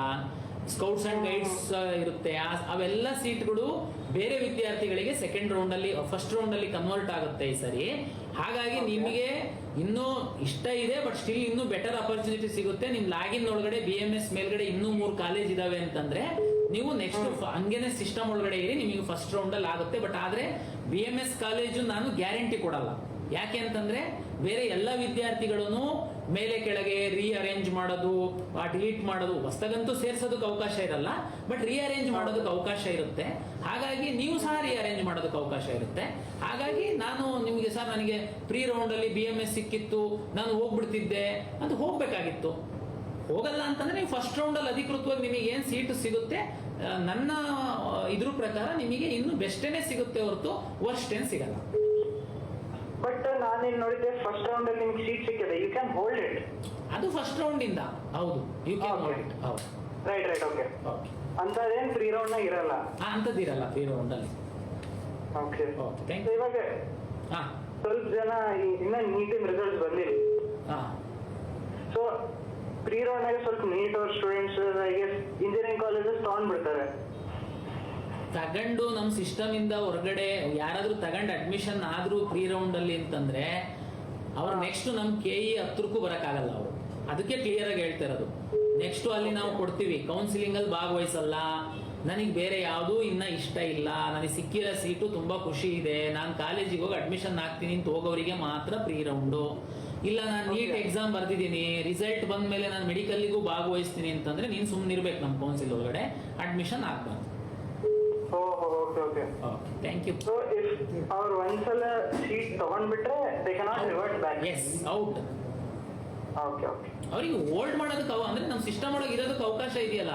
ಸ್ಕೌಟ್ಸ್ ಅಂಡ್ ಗೈಡ್ಸ್ ಇರುತ್ತೆ, ಅವೆಲ್ಲ ಸೀಟ್ಗಳು ಬೇರೆ ವಿದ್ಯಾರ್ಥಿಗಳಿಗೆ ಸೆಕೆಂಡ್ ರೌಂಡ್ ಅಲ್ಲಿ ಫಸ್ಟ್ ರೌಂಡ್ ಅಲ್ಲಿ ಕನ್ವರ್ಟ್ ಆಗುತ್ತೆ ಈ ಸರಿ. ಹಾಗಾಗಿ ನಿಮಗೆ ಇನ್ನೂ ಇಷ್ಟ ಇದೆ, ಬಟ್ ಸ್ಟಿಲ್ ಇನ್ನೂ ಬೆಟರ್ ಅಪರ್ಚುನಿಟಿ ಸಿಗುತ್ತೆ. ನಿಮ್ ಲಾಗಿನ್ ಒಳಗಡೆ BMS ಮೇಲ್ಗಡೆ ಇನ್ನೂ 3 ಕಾಲೇಜ್ ಇದಾವೆ ಅಂತಂದ್ರೆ ನೀವು ನೆಕ್ಸ್ಟ್ ಹಂಗೇನೆ ಸಿಸ್ಟಮ್ ಒಳಗಡೆ ಇರಿ, ನಿಮಗೆ ಫಸ್ಟ್ ರೌಂಡ್ ಅಲ್ಲಿ ಆಗುತ್ತೆ. ಬಟ್ ಆದ್ರೆ BMS ಕಾಲೇಜು ನಾನು ಗ್ಯಾರಂಟಿ ಕೊಡಲ್ಲ. ಯಾಕೆ ಅಂತಂದ್ರೆ ಬೇರೆ ಎಲ್ಲ ವಿದ್ಯಾರ್ಥಿಗಳನ್ನು ಮೇಲೆ ಕೆಳಗೆ ರೀಅರೇಂಜ್ ಮಾಡೋದು, ಡಿಲೀಟ್ ಮಾಡೋದು, ಹೊಸದಾಗಂತೂ ಸೇರ್ಸೋದಕ್ಕೆ ಅವಕಾಶ ಇರಲ್ಲ, ಬಟ್ ರೀಅರೇಂಜ್ ಮಾಡೋದಕ್ಕೆ ಅವಕಾಶ ಇರುತ್ತೆ. ಹಾಗಾಗಿ ನೀವು ಸಹ ರೀಅರೇಂಜ್ ಮಾಡೋದಕ್ಕೆ ಅವಕಾಶ ಇರುತ್ತೆ. ಹಾಗಾಗಿ ನಾನು ನಿಮಗೆ ಸರ್ ನನಗೆ ಪ್ರೀ ರೌಂಡ್ ಅಲ್ಲಿ BMS ಸಿಕ್ಕಿತ್ತು, ನಾನು ಹೋಗ್ಬಿಡ್ತಿದ್ದೆ ಅಂತ ಹೋಗ್ಬೇಕಾಗಿತ್ತು. ಹೋಗಲ್ಲ ಅಂತಂದ್ರೆ ನೀವು ಫಸ್ಟ್ ರೌಂಡ್ ಅಲ್ಲಿ ಅಧಿಕೃತವಾಗಿ ನಿಮಗೆ ಏನ್ ಸೀಟ್ ಸಿಗುತ್ತೆ ನನ್ನ ಇದ್ರ ಪ್ರಕಾರ ನಿಮಗೆ ಇನ್ನು ಬೆಸ್ಟೇನೆ ಸಿಗುತ್ತೆ ಹೊರತು ವರ್ಸ್ಟ್ ಏನ್ ಸಿಗಲ್ಲ. ಬಟ್ ನಾನೇನ್ ನೋಡಿದ್ದೆ ಫಸ್ಟ್ ರೌಂಡ್ ಅಲ್ಲಿ ನಿಮ್ಗೆ ಸೀಟ್ ಸಿಕ್ಕಿದೆ, ಯು ಕ್ಯಾನ್ ಹೋಲ್ಡ್ ಇಟ್. ಅದು ಫಸ್ಟ್ ರೌಂಡ್ ಇಂದ, ಹೌದು, ಯು ಕ್ಯಾನ್ ಹೋಲ್ಡ್ ಇಟ್. ಹೌದು, ರೈಟ್, ಓಕೆ. ಅಂತದೇನ್ ಪ್ರೀ ರೌಂಡ್ ನಾಗ ಇರಲ್ಲ? ಅಂತದಿರಲ್ಲ ಪ್ರೀ ರೌಂಡ್ ಅಲ್ಲಿ. Okay, thank you. ಇವಾಗ ಸ್ವಲ್ಪ ಜನ ಇನ್ನ ನೀಟಿನ ರಿಸಲ್ಟ್ ಬಂದಿಲ್ಲ, ಸೊ ಪ್ರೀ ರೌಂಡ್ ಆಗಿ ಸ್ವಲ್ಪ ನೀಟ್ ಅವ್ರ ಸ್ಟೂಡೆಂಟ್ಸ್ ಇಂಜಿನಿಯರಿಂಗ್ ಕಾಲೇಜಸ್ ತಗೊಂಡ್ಬಿಡ್ತಾರೆ. ತಗೊಂಡು ನಮ್ಮ ಸಿಸ್ಟಮ್ ಇಂದ ಹೊರಗಡೆ ಯಾರಾದ್ರೂ ತಗೊಂಡು ಅಡ್ಮಿಷನ್ ಆದ್ರೂ ಪ್ರೀ ರೌಂಡ್ ಅಲ್ಲಿ ಅಂತಂದ್ರೆ ಅವ್ರು ನೆಕ್ಸ್ಟ್ ನಮ್ KE ಹತ್ರಕ್ಕೂ ಬರಕ್ಕಾಗಲ್ಲ. ಅವರು ಅದಕ್ಕೆ ಕ್ಲಿಯರ್ ಆಗಿ ಹೇಳ್ತಾ ಇರೋದು, ನೆಕ್ಸ್ಟ್ ಅಲ್ಲಿ ನಾವು ಕೊಡ್ತೀವಿ, ಕೌನ್ಸಿಲಿಂಗ್ ಅಲ್ಲಿ ಭಾಗವಹಿಸಲ್ಲ, ನನಗೆ ಬೇರೆ ಯಾವುದೂ ಇನ್ನ ಇಷ್ಟ ಇಲ್ಲ, ನನಗೆ ಸಿಕ್ಕಿರೋ ಸೀಟು ತುಂಬಾ ಖುಷಿ ಇದೆ, ನಾನು ಕಾಲೇಜಿಗೆ ಹೋಗಿ ಅಡ್ಮಿಷನ್ ಆಗ್ತೀನಿ ಅಂತ ಹೋಗೋರಿಗೆ ಮಾತ್ರ ಪ್ರೀ ರೌಂಡು. ಇಲ್ಲ ನಾನು ನೀಟ್ ಎಕ್ಸಾಮ್ ಬರ್ದಿದ್ದೀನಿ, ರಿಸಲ್ಟ್ ಬಂದ ಮೇಲೆ ನಾನು ಮೆಡಿಕಲ್ಗೂ ಭಾಗವಹಿಸ್ತೀನಿ ಅಂತಂದ್ರೆ ನೀನು ಸುಮ್ಮನೆ ಇರ್ಬೇಕು, ನಮ್ಮ ಕೌನ್ಸಿಲ್ ಒಳಗಡೆ ಅಡ್ಮಿಷನ್ ಆಗ್ಬಾರ್ದು. Okay, thank you. So if ಅವ್ರು ಒಂದ್ಸಲ ಸೀಟ್ ತಗೊಂಡ್ಬಿಟ್ರೆ they cannot revert back. Yes, out. Okay, ಅವ್ರಿಗೆ ಹೋಲ್ಡ್ ಮಾಡೋದಕ್ಕೆ ಅಂದ್ರೆ ನಮ್ಮ ಸಿಸ್ಟಮ್ ಒಳಗೆ ಇರೋದಕ್ಕೆ ಅವಕಾಶ ಇದೆಯಲ್ಲ,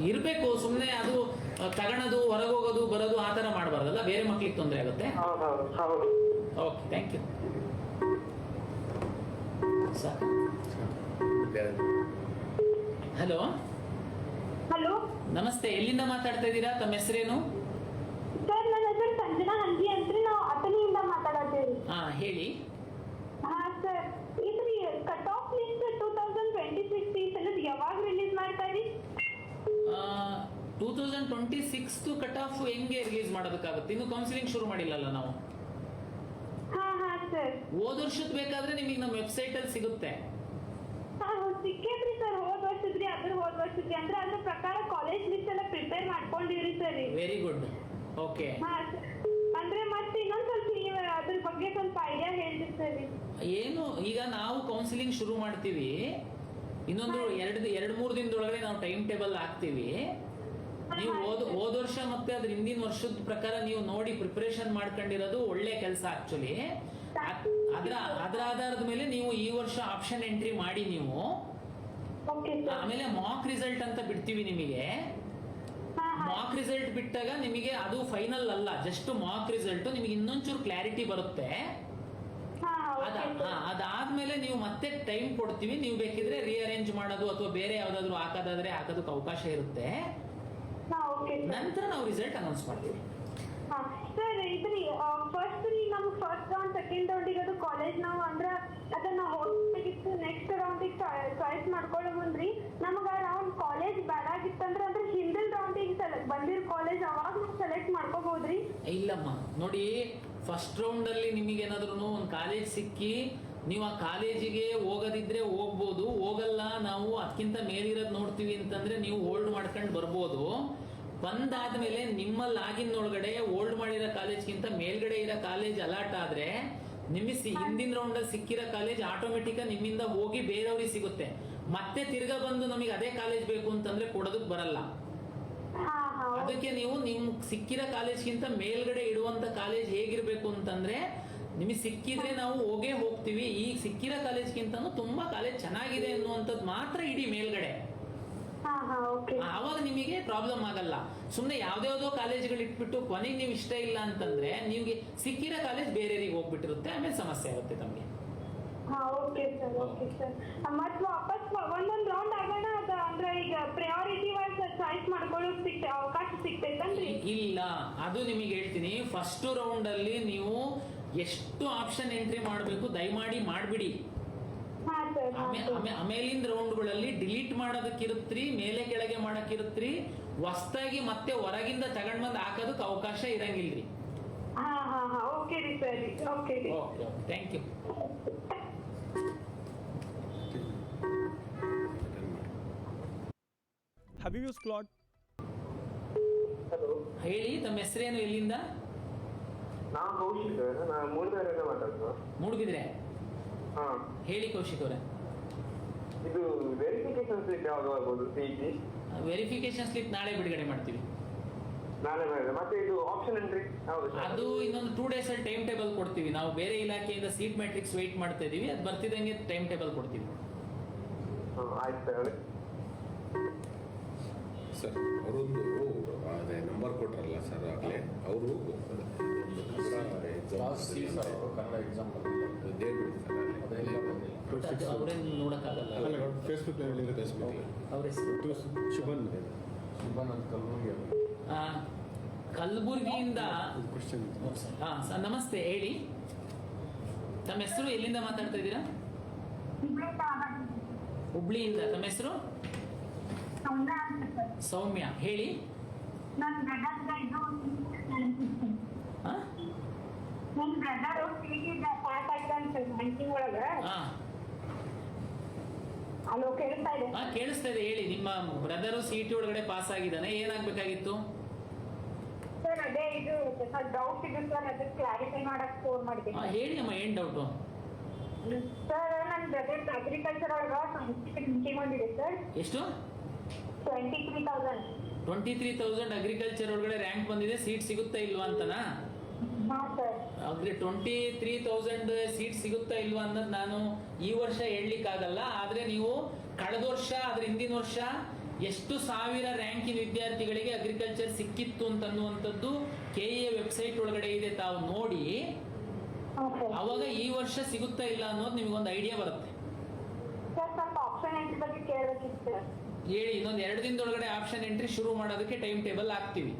ಇರಬೇಕು. ಸುಮ್ಮನೆ ಅದು ತಗೊಳೋದು, ಹೊರಗೋಗೋದು, ಬರೋದು ಆ ಥರ ಮಾಡಬಾರ್ದಲ್ಲ, ಬೇರೆ ಮಕ್ಳಿಗೆ ತೊಂದರೆ ಆಗುತ್ತೆ. ಹೌದು. Okay, thank you. Hello hello, ನಮಸ್ತೆ, ಎಲ್ಲಿಂದ ಮಾತಾಡ್ತಾ ಇದ್ದೀರಾ? ತಮ್ಮ ಹೆಸರೇನು? ಸರ್ ನನ್ನ ಹೆಸರು ಸಂಜನಾ ಹಂಜಿ ಅಂತ, ನಾವು ಅತನಿಯಿಂದ ಮಾತಾಡತ್ತೀವಿ. ಹೇಳಿ. ಹಾ ಸರ್, ಇದ್ರಿ ಕಟ್ ಆಫ್ ಲಿಸ್ಟ್ 2026 ಈ ಸಲದ ಯಾವಾಗ ರಿಲೀಸ್ ಮಾಡ್ತಾರಿ? 2026 ಕಟ್ ಆಫ್ ಹೆಂಗೆ ರಿಲೀಸ್ ಮಾಡೋದಕ್ಕಾಗುತ್ತೆ? ಇನ್ನು ಕೌನ್ಸಿಲಿಂಗ್ ಶುರು ಮಾಡಿಲ್ಲಲ್ಲ ನಾವು. ಹಾ ಸರ್, ಹೋದ ವರ್ಷದ ಬೇಕಾದ್ರೆ ನಿಮಗೆ ನಮ್ಮ ವೆಬ್ಸೈಟ್ ಅಲ್ಲಿ ಸಿಗುತ್ತೆ. ಸಿಕ್ಕೇತ್ರಿ ಸರ್, ಹೋದ್ ವರ್ಷದ್ರಿ ಅಂದ್ರೆ ಅದ್ರ ಪ್ರಕಾರ ಕಾಲೇಜ್ ಲಿಸ್ಟ್ ಎಲ್ಲ ಪ್ರಿಪೇರ್ ಮಾಡ್ಕೊಂಡಿವ್ರಿ ಸರ್. Very good. ಓಕೆ. ಅಂದ್ರೆ ಮತ್ತೆ ಇನ್ನೊಂದ್ ಸ್ವಲ್ಪ ನೀವು ಅದ್ರ ಬಗ್ಗೆ ಸ್ವಲ್ಪ ಐಡಿಯಾ ಹೇಳ್ರಿ ಸರ್. ಏನು, ಈಗ ನಾವು ಕೌನ್ಸಿಲಿಂಗ್ ಶುರು ಮಾಡ್ತೀವಿ, ಇನ್ನೊಂದು 2-3 ದಿನದೊಳಗಡೆ ನಾವು ಟೈಮ್ ಟೇಬಲ್ ಹಾಕ್ತೀವಿ. ನೀವು ಹೋದ ವರ್ಷ ಮತ್ತೆ ಅದ್ರ ಹಿಂದಿನ ವರ್ಷದ ಪ್ರಕಾರ ನೀವು ನೋಡಿ ಪ್ರಿಪರೇಷನ್ ಮಾಡ್ಕೊಂಡಿರೋದು ಒಳ್ಳೆ ಕೆಲಸ. ಆಕ್ಚುಲಿ ಅದ್ರ ಆಧಾರದ ಮೇಲೆ ನೀವು ಈ ವರ್ಷ ಆಪ್ಷನ್ ಎಂಟ್ರಿ ಮಾಡಿ ನೀವು ಆಮೇಲೆ ಮಾಕ್ ರಿಸಲ್ಟ್ ಅಂತ ಬಿಡ್ತೀವಿ ನಿಮಗೆ. ಮಾಕ್ ರಿಸಲ್ಟ್ ಬಿಟ್ಟಾಗ ನಿಮಗೆ ಅದು ಫೈನಲ್ ಅಲ್ಲ, ಜಸ್ಟ್ ಮಾಕ್ ರಿಸಲ್ಟ್, ನಿಮಗೆ ಇನ್ನೊಂಚೂರು ಕ್ಲಾರಿಟಿ ಬರುತ್ತೆ. ಅದಾದ್ಮೇಲೆ ನೀವು ಮತ್ತೆ ಟೈಮ್ ಕೊಡ್ತೀವಿ, ನೀವು ಬೇಕಿದ್ರೆ ರೀಅರೇಂಜ್ ಮಾಡೋದು ಅಥವಾ ಬೇರೆ ಯಾವ್ದಾದ್ರು ಹಾಕೋದಾದ್ರೆ ಹಾಕೋದಕ್ಕೆ ಅವಕಾಶ ಇರುತ್ತೆ. ನಂತರ ನಾವು ರಿಸಲ್ಟ್ ಅನೌನ್ಸ್ ಮಾಡ್ತೀವಿ. ಸರ್ ಇದ್ರಿ ಫಸ್ಟ್ ನಮ್ಗೆ ಫಸ್ಟ್ ರೌಂಡ್ ಸೆಕೆಂಡ್ ರೌಂಡಿಗೆ ಅದು ಕಾಲೇಜ್ ನಾವು ಅಂದ್ರ ಅದನ್ನ ಹೋಗಿತ್ತು ನೆಕ್ಸ್ಟ್ ರೌಂಡಿಗೆ ಚಾಯ್ಸ್ ಮಾಡ್ಕೊಳ್ಳೋ ಮುಂದ್ರಿ ನಮಗ ರೌಂಡ್ ಕಾಲೇಜ್ ಬೇಡಾಗಿತ್ತಂದ್ರ ಅಂದ್ರೆ ಹಿಂದಿನ ರೌಂಡಿಗೆ ಬಂದಿರೋ ಕಾಲೇಜ್ ಅವಾಗ ನಾವು ಸೆಲೆಕ್ಟ್ ಮಾಡ್ಕೋಬಹುದ್ರಿ? ಇಲ್ಲಮ್ಮ, ನೋಡಿ ಫಸ್ಟ್ ರೌಂಡ್ ಅಲ್ಲಿ ನಿಮಗೆ ಏನಾದ್ರು ಒಂದು ಕಾಲೇಜ್ ಸಿಕ್ಕಿ ನೀವು ಆ ಕಾಲೇಜಿಗೆ ಹೋಗೋದಿದ್ರೆ ಹೋಗ್ಬೋದು, ಹೋಗಲ್ಲ ನಾವು ಅದಕ್ಕಿಂತ ಮೇಲಿರೋದು ನೋಡ್ತೀವಿ ಅಂತಂದ್ರೆ ನೀವು ಹೋಲ್ಡ್ ಮಾಡ್ಕೊಂಡು ಬರ್ಬೋದು. ಬಂದಾದ್ಮೇಲೆ ನಿಮ್ಮ ಲಾಗಿನ್ ಒಳಗಡೆ ಹೋಲ್ಡ್ ಮಾಡಿರೋ ಕಾಲೇಜ್ಗಿಂತ ಮೇಲ್ಗಡೆ ಇರೋ ಕಾಲೇಜ್ ಅಲಾಟ್ ಆದ್ರೆ ನಿಮಗೆ ಹಿಂದಿನ ರೌಂಡ್ ಅಲ್ಲಿ ಸಿಕ್ಕಿರೋ ಕಾಲೇಜ್ ಆಟೋಮೆಟಿಕ್ ನಿಮ್ಮಿಂದ ಹೋಗಿ ಬೇರೆಯವ್ರಿಗೆ ಸಿಗುತ್ತೆ. ಮತ್ತೆ ತಿರ್ಗಾ ಬಂದು ನಮಗೆ ಅದೇ ಕಾಲೇಜ್ ಬೇಕು ಅಂತಂದ್ರೆ ಕೊಡೋದಕ್ಕೆ ಬರಲ್ಲ. ಅದಕ್ಕೆ ನೀವು ನಿಮ್ ಸಿಕ್ಕಿರೋ ಕಾಲೇಜ್ಗಿಂತ ಮೇಲ್ಗಡೆ ಇಡುವಂತ ಕಾಲೇಜ್ ಹೇಗಿರ್ಬೇಕು ಅಂತಂದ್ರೆ ನಿಮಗೆ ಸಿಕ್ಕಿದ್ರೆ ನಾವು ಹೋಗೇ ಹೋಗ್ತೀವಿ, ಈಗ ಸಿಕ್ಕಿರೋ ಕಾಲೇಜ್ಗಿಂತನೂ ತುಂಬಾ ಕಾಲೇಜ್ ಚೆನ್ನಾಗಿದೆ ಅನ್ನುವಂಥದ್ದು ಮಾತ್ರ ಇಡೀ ಮೇಲ್ಗಡೆ. ಆವಾಗ ನಿಮಗೆ ಪ್ರಾಬ್ಲಮ್ ಆಗಲ್ಲ. ಸುಮ್ಮನೆ ಯಾವ್ದಾವ್ದೋ ಕಾಲೇಜ್ಗಳು ಇಟ್ಬಿಟ್ಟು ಕೊನೆಗೆ ನೀವು ಇಷ್ಟ ಇಲ್ಲ ಅಂತಂದ್ರೆ ನಿಮ್ಗೆ ಸಿಕ್ಕಿರೋ ಕಾಲೇಜ್ ಬೇರೆಯವರಿಗೆ ಹೋಗ್ಬಿಟ್ಟಿರುತ್ತೆ, ಆಮೇಲೆ ಸಮಸ್ಯೆ ಆಗುತ್ತೆ ತಮಗೆ. ಮತ್ತೆ ವಾಪಸ್ ಒಂದೊಂದ್ ರೌಂಡ್ ಆಗೋಣ ಅಂದ್ರೆ ಈಗ ಪ್ರಯಾರಿಟಿ ವೈಸ್ ಚಾಯ್ಸ್ ಮಾಡ್ಕೊಳ್ಳೋಕೆ ಅವಕಾಶ ಸಿಗ್ತೈತಂದ್ರಿ? ಇಲ್ಲ, ಅದು ನಿಮಗೆ ಹೇಳ್ತೀನಿ. ಫಸ್ಟ್ ರೌಂಡ್ ಅಲ್ಲಿ ನೀವು ಎಷ್ಟು ಆಪ್ಷನ್ ಎಂಟ್ರಿ ಮಾಡಬೇಕು ದಯಮಾಡಿ ಮಾಡ್ಬಿಡಿ. ಆಮೇಲಿಂದ ರೌಂಡ್ಗಳಲ್ಲಿ ಡಿಲೀಟ್ ಮಾಡೋದಕ್ಕಿರುತ್ತ್ರಿ, ಮೇಲೆ ಕೆಳಗೆ ಮಾಡಕ್ಕಿರುತ್ತ್ರಿ, ಹೊಸದಾಗಿ ಮತ್ತೆ ಹೊರಗಿಂದ ತಗೊಂಡ್ ಬಂದ್ ಹಾಕೋದಕ್ಕೆ ಅವಕಾಶ ಇರಂಗಿಲ್ರಿ. Thank you. Have you used Claude? ಹೇಳಿ, ತಮ್ಮ ಹೆಸರೇನು, ಎಲ್ಲಿಂದ? ನಾವು ಕೌಶಿಕ್, ನಾನು ಮೂಡಿಗೆರೆಯಿಂದ ಮಾತಾಡ್ತು. ಮೂಡಿಗೆರೆ? ಹೇಳಿ ಕೌಶಿಕ್ ಅವರೇ. ಇದು ವೆರಿಫಿಕೇಶನ್ ಸ್ಲಿಪ್ ಯಾವಾಗ ಆಗ್ಬೋದು? ಸಿಇಟಿ ವೆರಿಫಿಕೇಶನ್ ಸ್ಲಿಪ್ ನಾಳೆ ಬಿಡುಗಡೆ ಮಾಡ್ತೀವಿ. ನಾಳೆ ಮತ್ತೆ ಇದು ಆಪ್ಷನ್ ಎಂಟ್ರಿ ಅದು ಇನ್ನೊಂದು 2 days ಅಲ್ಲಿ ಟೈಮ್ ಟೇಬಲ್ ಕೊಡ್ತೀವಿ. ನಾವು ಬೇರೆ ಇಲಾಖೆಯಿಂದ ಸೀಟ್ ಮ್ಯಾಟ್ರಿಕ್ಸ್ ವೆಯ್ಟ್ ಮಾಡ್ತಾ ಇದೀವಿ, ಅದು ಬರ್ತಿದಂಗೆ ಟೈಮ್ ಟೇಬಲ್ ಕೊಡ್ತೀವಿ. ಆಯ್ತು ಸರ್. ಅವರೊಂದು ಅದೇ ನಂಬರ್ ಕೊಟ್ರಲ್ಲ ಸರ್ ಆಗಲೇ, ಅವರು ಅವ್ರೇನು ನೋಡಕ್ಕಾಗಲ್ಲ. ಫೇಸ್ಬುಕ್ ಅವ್ರ ಹೆಸರು ಶುಭನ್ ಅಂತ ಕಲಬುರ್ಗಿಯಿಂದ. ನಮಸ್ತೆ, ಹೇಳಿ ತಮ್ಮ ಹೆಸರು, ಎಲ್ಲಿಂದ ಮಾತಾಡ್ತಾ ಇದ್ದೀರಾ? ಹುಬ್ಳಿಯಿಂದ. ತಮ್ಮ ಹೆಸರು? ಸೌಮ್ಯ. ಹೇಳಿ. ಕೇಳಿಸ್ತಾ ಇದೆ, ಹೇಳಿ. ನಿಮ್ಮ ಬ್ರದರ್ ಸಿಇಟಿ ಒಳಗಡೆ ಪಾಸ್ ಆಗಿದ್ದಾನೆ, ಏನಾಗ್ಬೇಕಾಗಿತ್ತು? ಸರ್ ಅದೇ ಇದು ಡೌಟ್ ಇದೆ ಸರ್, ಅದಕ್ಕೆ ಕ್ಲಾರಿಫೈ ಮಾಡಕ್ ಫೋನ್ ಮಾಡಿದೆ. ಹೇಳಿ ಅಮ್ಮ, ಏನ್ ಡೌಟು? ಸರ್ ನನ್ನ ಬ್ರದರ್ ಅಗ್ರಿಕಲ್ಚರ್ ಒಳಗ ಬಂದಿದೆ ಸರ್. ಎಷ್ಟು? 23,000. 23,000 ಅಗ್ರಿಕಲ್ಚರ್ ಒಳಗಡೆ ರ್ಯಾಂಕ್ ಬಂದಿದೆ, ಸೀಟ್ ಸಿಗುತ್ತಾ ಇಲ್ವಾ ಅಂತನಾ? 23,000 ಸೀಟ್ ಸಿಗುತ್ತಾ ಇಲ್ವಾ ಅನ್ನೋದು ನಾನು ಈ ವರ್ಷ ಹೇಳಲಿಕ್ಕಾಗಲ್ಲ. ಆದ್ರೆ ನೀವು ಕಳೆದ ವರ್ಷ, ಅದ್ರ ಹಿಂದಿನ ವರ್ಷ ಎಷ್ಟು ಸಾವಿರ ರ್ಯಾಂಕಿನ ವಿದ್ಯಾರ್ಥಿಗಳಿಗೆ ಅಗ್ರಿಕಲ್ಚರ್ ಸಿಕ್ಕಿತ್ತು ಅಂತನ್ನುವಂಥದ್ದು KEA ವೆಬ್ಸೈಟ್ ಒಳಗಡೆ ಇದೆ, ತಾವು ನೋಡಿ. ಅವಾಗ ಈ ವರ್ಷ ಸಿಗುತ್ತಾ ಇಲ್ಲ ಅನ್ನೋದು ನಿಮಗೊಂದು ಐಡಿಯಾ ಬರುತ್ತೆ. ಹೇಳಿ, ಇನ್ನೊಂದು 2 ದಿನದೊಳಗಡೆ ಆಪ್ಷನ್ ಎಂಟ್ರಿ ಶುರು ಮಾಡೋದಕ್ಕೆ ಟೈಮ್ ಟೇಬಲ್ ಹಾಕ್ತೀವಿ.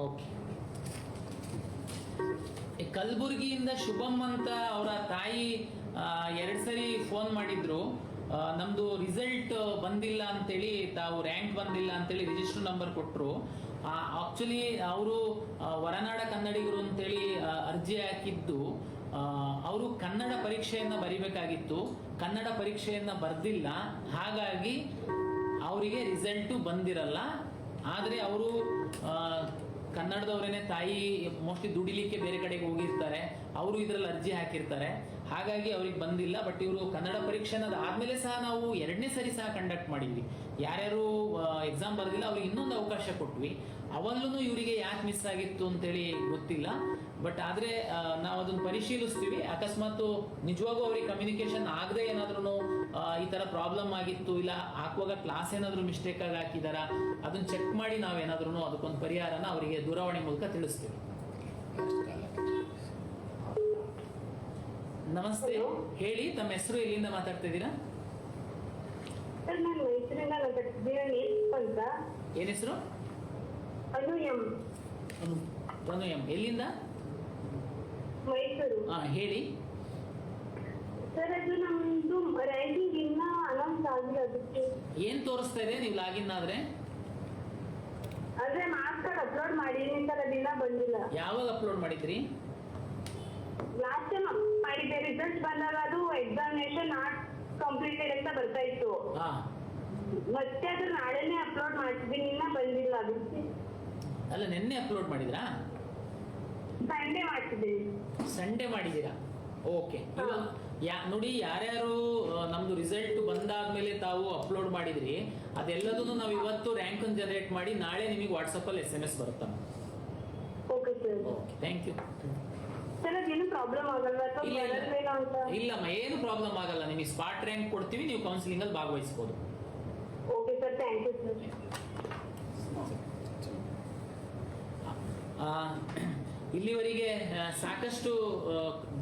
ಓಕೆ. ಕಲಬುರ್ಗಿಯಿಂದ ಶುಭಮ್ ಅಂತ ಅವರ ತಾಯಿ 2 ಸರಿ ಫೋನ್ ಮಾಡಿದ್ರು. ನಮ್ದು ರಿಸಲ್ಟ್ ಬಂದಿಲ್ಲ ಅಂತೇಳಿ, ತಾವು ರ್ಯಾಂಕ್ ಬಂದಿಲ್ಲ ಅಂತೇಳಿ ರಿಜಿಸ್ಟರ್ ನಂಬರ್ ಕೊಟ್ಟರು. ಆಕ್ಚುಲಿ ಅವರು ಹೊರನಾಡ ಕನ್ನಡಿಗರು ಅಂತೇಳಿ ಅರ್ಜಿ ಹಾಕಿದ್ದು. ಅವರು ಕನ್ನಡ ಪರೀಕ್ಷೆಯನ್ನು ಬರಿಬೇಕಾಗಿತ್ತು, ಕನ್ನಡ ಪರೀಕ್ಷೆಯನ್ನು ಬರ್ದಿಲ್ಲ, ಹಾಗಾಗಿ ಅವರಿಗೆ ರಿಸಲ್ಟು ಬಂದಿರಲ್ಲ. ಆದರೆ ಅವರು ಕನ್ನಡದವರೇನೆ, ತಾಯಿ ಮೋಸ್ಟ್ಲಿ ದುಡಿಲಿಕ್ಕೆ ಬೇರೆ ಕಡೆಗೆ ಹೋಗಿರ್ತಾರೆ, ಅವರು ಇದರಲ್ಲಿ ಅರ್ಜಿ ಹಾಕಿರ್ತಾರೆ, ಹಾಗಾಗಿ ಅವ್ರಿಗೆ ಬಂದಿಲ್ಲ. ಬಟ್ ಇವರು ಕನ್ನಡ ಪರೀಕ್ಷೆನ ಆದ್ಮೇಲೆ ಸಹ ನಾವು 2ನೇ ಸರಿ ಸಹ ಕಂಡಕ್ಟ್ ಮಾಡಿದ್ವಿ. ಯಾರ್ಯಾರು ಎಕ್ಸಾಮ್ ಬರೆದಿಲ್ಲ ಅವ್ರಿಗೆ ಇನ್ನೊಂದು ಅವಕಾಶ ಕೊಟ್ವಿ. ಅವಲ್ಲೂ ಇವರಿಗೆ ಯಾಕೆ ಮಿಸ್ ಆಗಿತ್ತು ಅಂತೇಳಿ ಗೊತ್ತಿಲ್ಲ. ಬಟ್ ಆದರೆ ನಾವು ಅದನ್ನು ಪರಿಶೀಲಿಸ್ತೀವಿ. ಅಕಸ್ಮಾತ್ ನಿಜವಾಗೂ ಅವ್ರಿಗೆ ಕಮ್ಯುನಿಕೇಶನ್ ಆಗದೆ ಏನಾದ್ರೂ ಈ ಥರ ಪ್ರಾಬ್ಲಮ್ ಆಗಿತ್ತು, ಇಲ್ಲ ಹಾಕುವಾಗ ಕ್ಲಾಸ್ ಏನಾದರೂ ಮಿಸ್ಟೇಕ್ ಆಗಿ ಹಾಕಿದಾರ, ಅದನ್ನ ಚೆಕ್ ಮಾಡಿ ನಾವೇನಾದ್ರೂ ಅದಕ್ಕೊಂದು ಪರಿಹಾರನ ಅವರಿಗೆ ದೂರವಾಣಿ ಮೂಲಕ ತಿಳಿಸ್ತೀವಿ. ನಮಸ್ತೆ, ಹೇಳಿ ತಮ್ಮ ಹೆಸರು, ಎಲ್ಲಿಂದ ಮಾತಾಡ್ತಾ ಇದ್ದೀರಾ? ಸರ್ ನಾನು ಮೈಸೂರಿಂದ ಮಾತಾಡ್ತಿದ್ದೀನಿ ಅಂತ. ಏನ್ ಹೆಸರು? ಅದು ಎಂ ತನು ಎಂ. ಎಲ್ಲಿಂದ? ಮೈಸೂರು. ಹೇಳಿ. ಸರ್ ಅದು ನಮ್ದು ರ್ಯಾಂಕಿಂಗ್ ಇನ್ನ ಅನೌನ್ಸ್ ಆಗಿಲ್ಲ, ಅದಕ್ಕೆ ಏನ್ ತೋರಿಸ್ತಾ ಇದೆ ನೀವು ಲಾಗಿನ್ ಆದ್ರೆ? ಅದೇ ಮಾರ್ಕ್ಸ್ ಕಾರ್ಡ್ ಅಪ್ಲೋಡ್ ಮಾಡಿದೀನಿ ಸರ್, ಅದಿನ್ನ ಬಂದಿಲ್ಲ. ಯಾವಾಗ ಅಪ್ಲೋಡ್ ಮಾಡಿದ್ರಿ? ಲಾಸ್ಟ್ ಟೈಮ್ ಮಾಡಿದ್ದೆ, ರಿಸಲ್ಟ್ ಬಂದಾಗ ಅದು ಎಕ್ಸಾಮಿನೇಷನ್ ನಾಟ್ ಕಂಪ್ಲೀಟೆಡ್ ಅಂತ ಬರ್ತಾ ಇತ್ತು. ಮತ್ತೆ ಅದು ನಾಳೆನೇ ಅಪ್ಲೋಡ್ ಮಾಡ್ತಿದ್ದೀನಿ, ಇನ್ನ ಬಂದಿಲ್ಲ. ಅದಕ್ಕೆ ಅಲ್ಲ, ನಿನ್ನೆ ಅಪ್ಲೋಡ್ ಮಾಡಿದ್ರಾ? ಸಂಡೇ ಮಾಡ್ತಿದ್ದೀನಿ. ಸಂಡೇ ಮಾಡಿದ್ದೀರಾ? ಓಕೆ. ನೋಡಿ, ಯಾರ್ಯಾರು ನಮ್ದು ರಿಸಲ್ಟ್ ಬಂದಾದ್ಮೇಲೆ ತಾವು ಅಪ್ಲೋಡ್ ಮಾಡಿದ್ರಿ ಅದೆಲ್ಲದನ್ನು ನಾವು ಇವತ್ತು ರ್ಯಾಂಕ್ ಜನರೇಟ್ ಮಾಡಿ ನಾಳೆ ನಿಮಗೆ ವಾಟ್ಸಪ್ ಅಲ್ಲಿ SMS ಬರುತ್ತೆ. Okay sir. Okay, thank you. Sir ಅದೇನು ಪ್ರಾಬ್ಲಮ್ ಆಗಲ್ವಾ? ಇಲ್ಲಮ್ಮ, ಏನು ಪ್ರಾಬ್ಲಮ್ ಆಗಲ್ಲ. ನಿಮಗೆ ಸ್ಪಾಟ್ ರ್ಯಾಂಕ್ ಕೊಡ್ತೀವಿ, ನೀವು ಕೌನ್ಸಿಲಿಂಗ್ ಅಲ್ಲಿ ಭಾಗವಹಿಸಬಹುದು. Okay sir, thank you sir. ಇಲ್ಲಿವರೆಗೆ ಸಾಕಷ್ಟು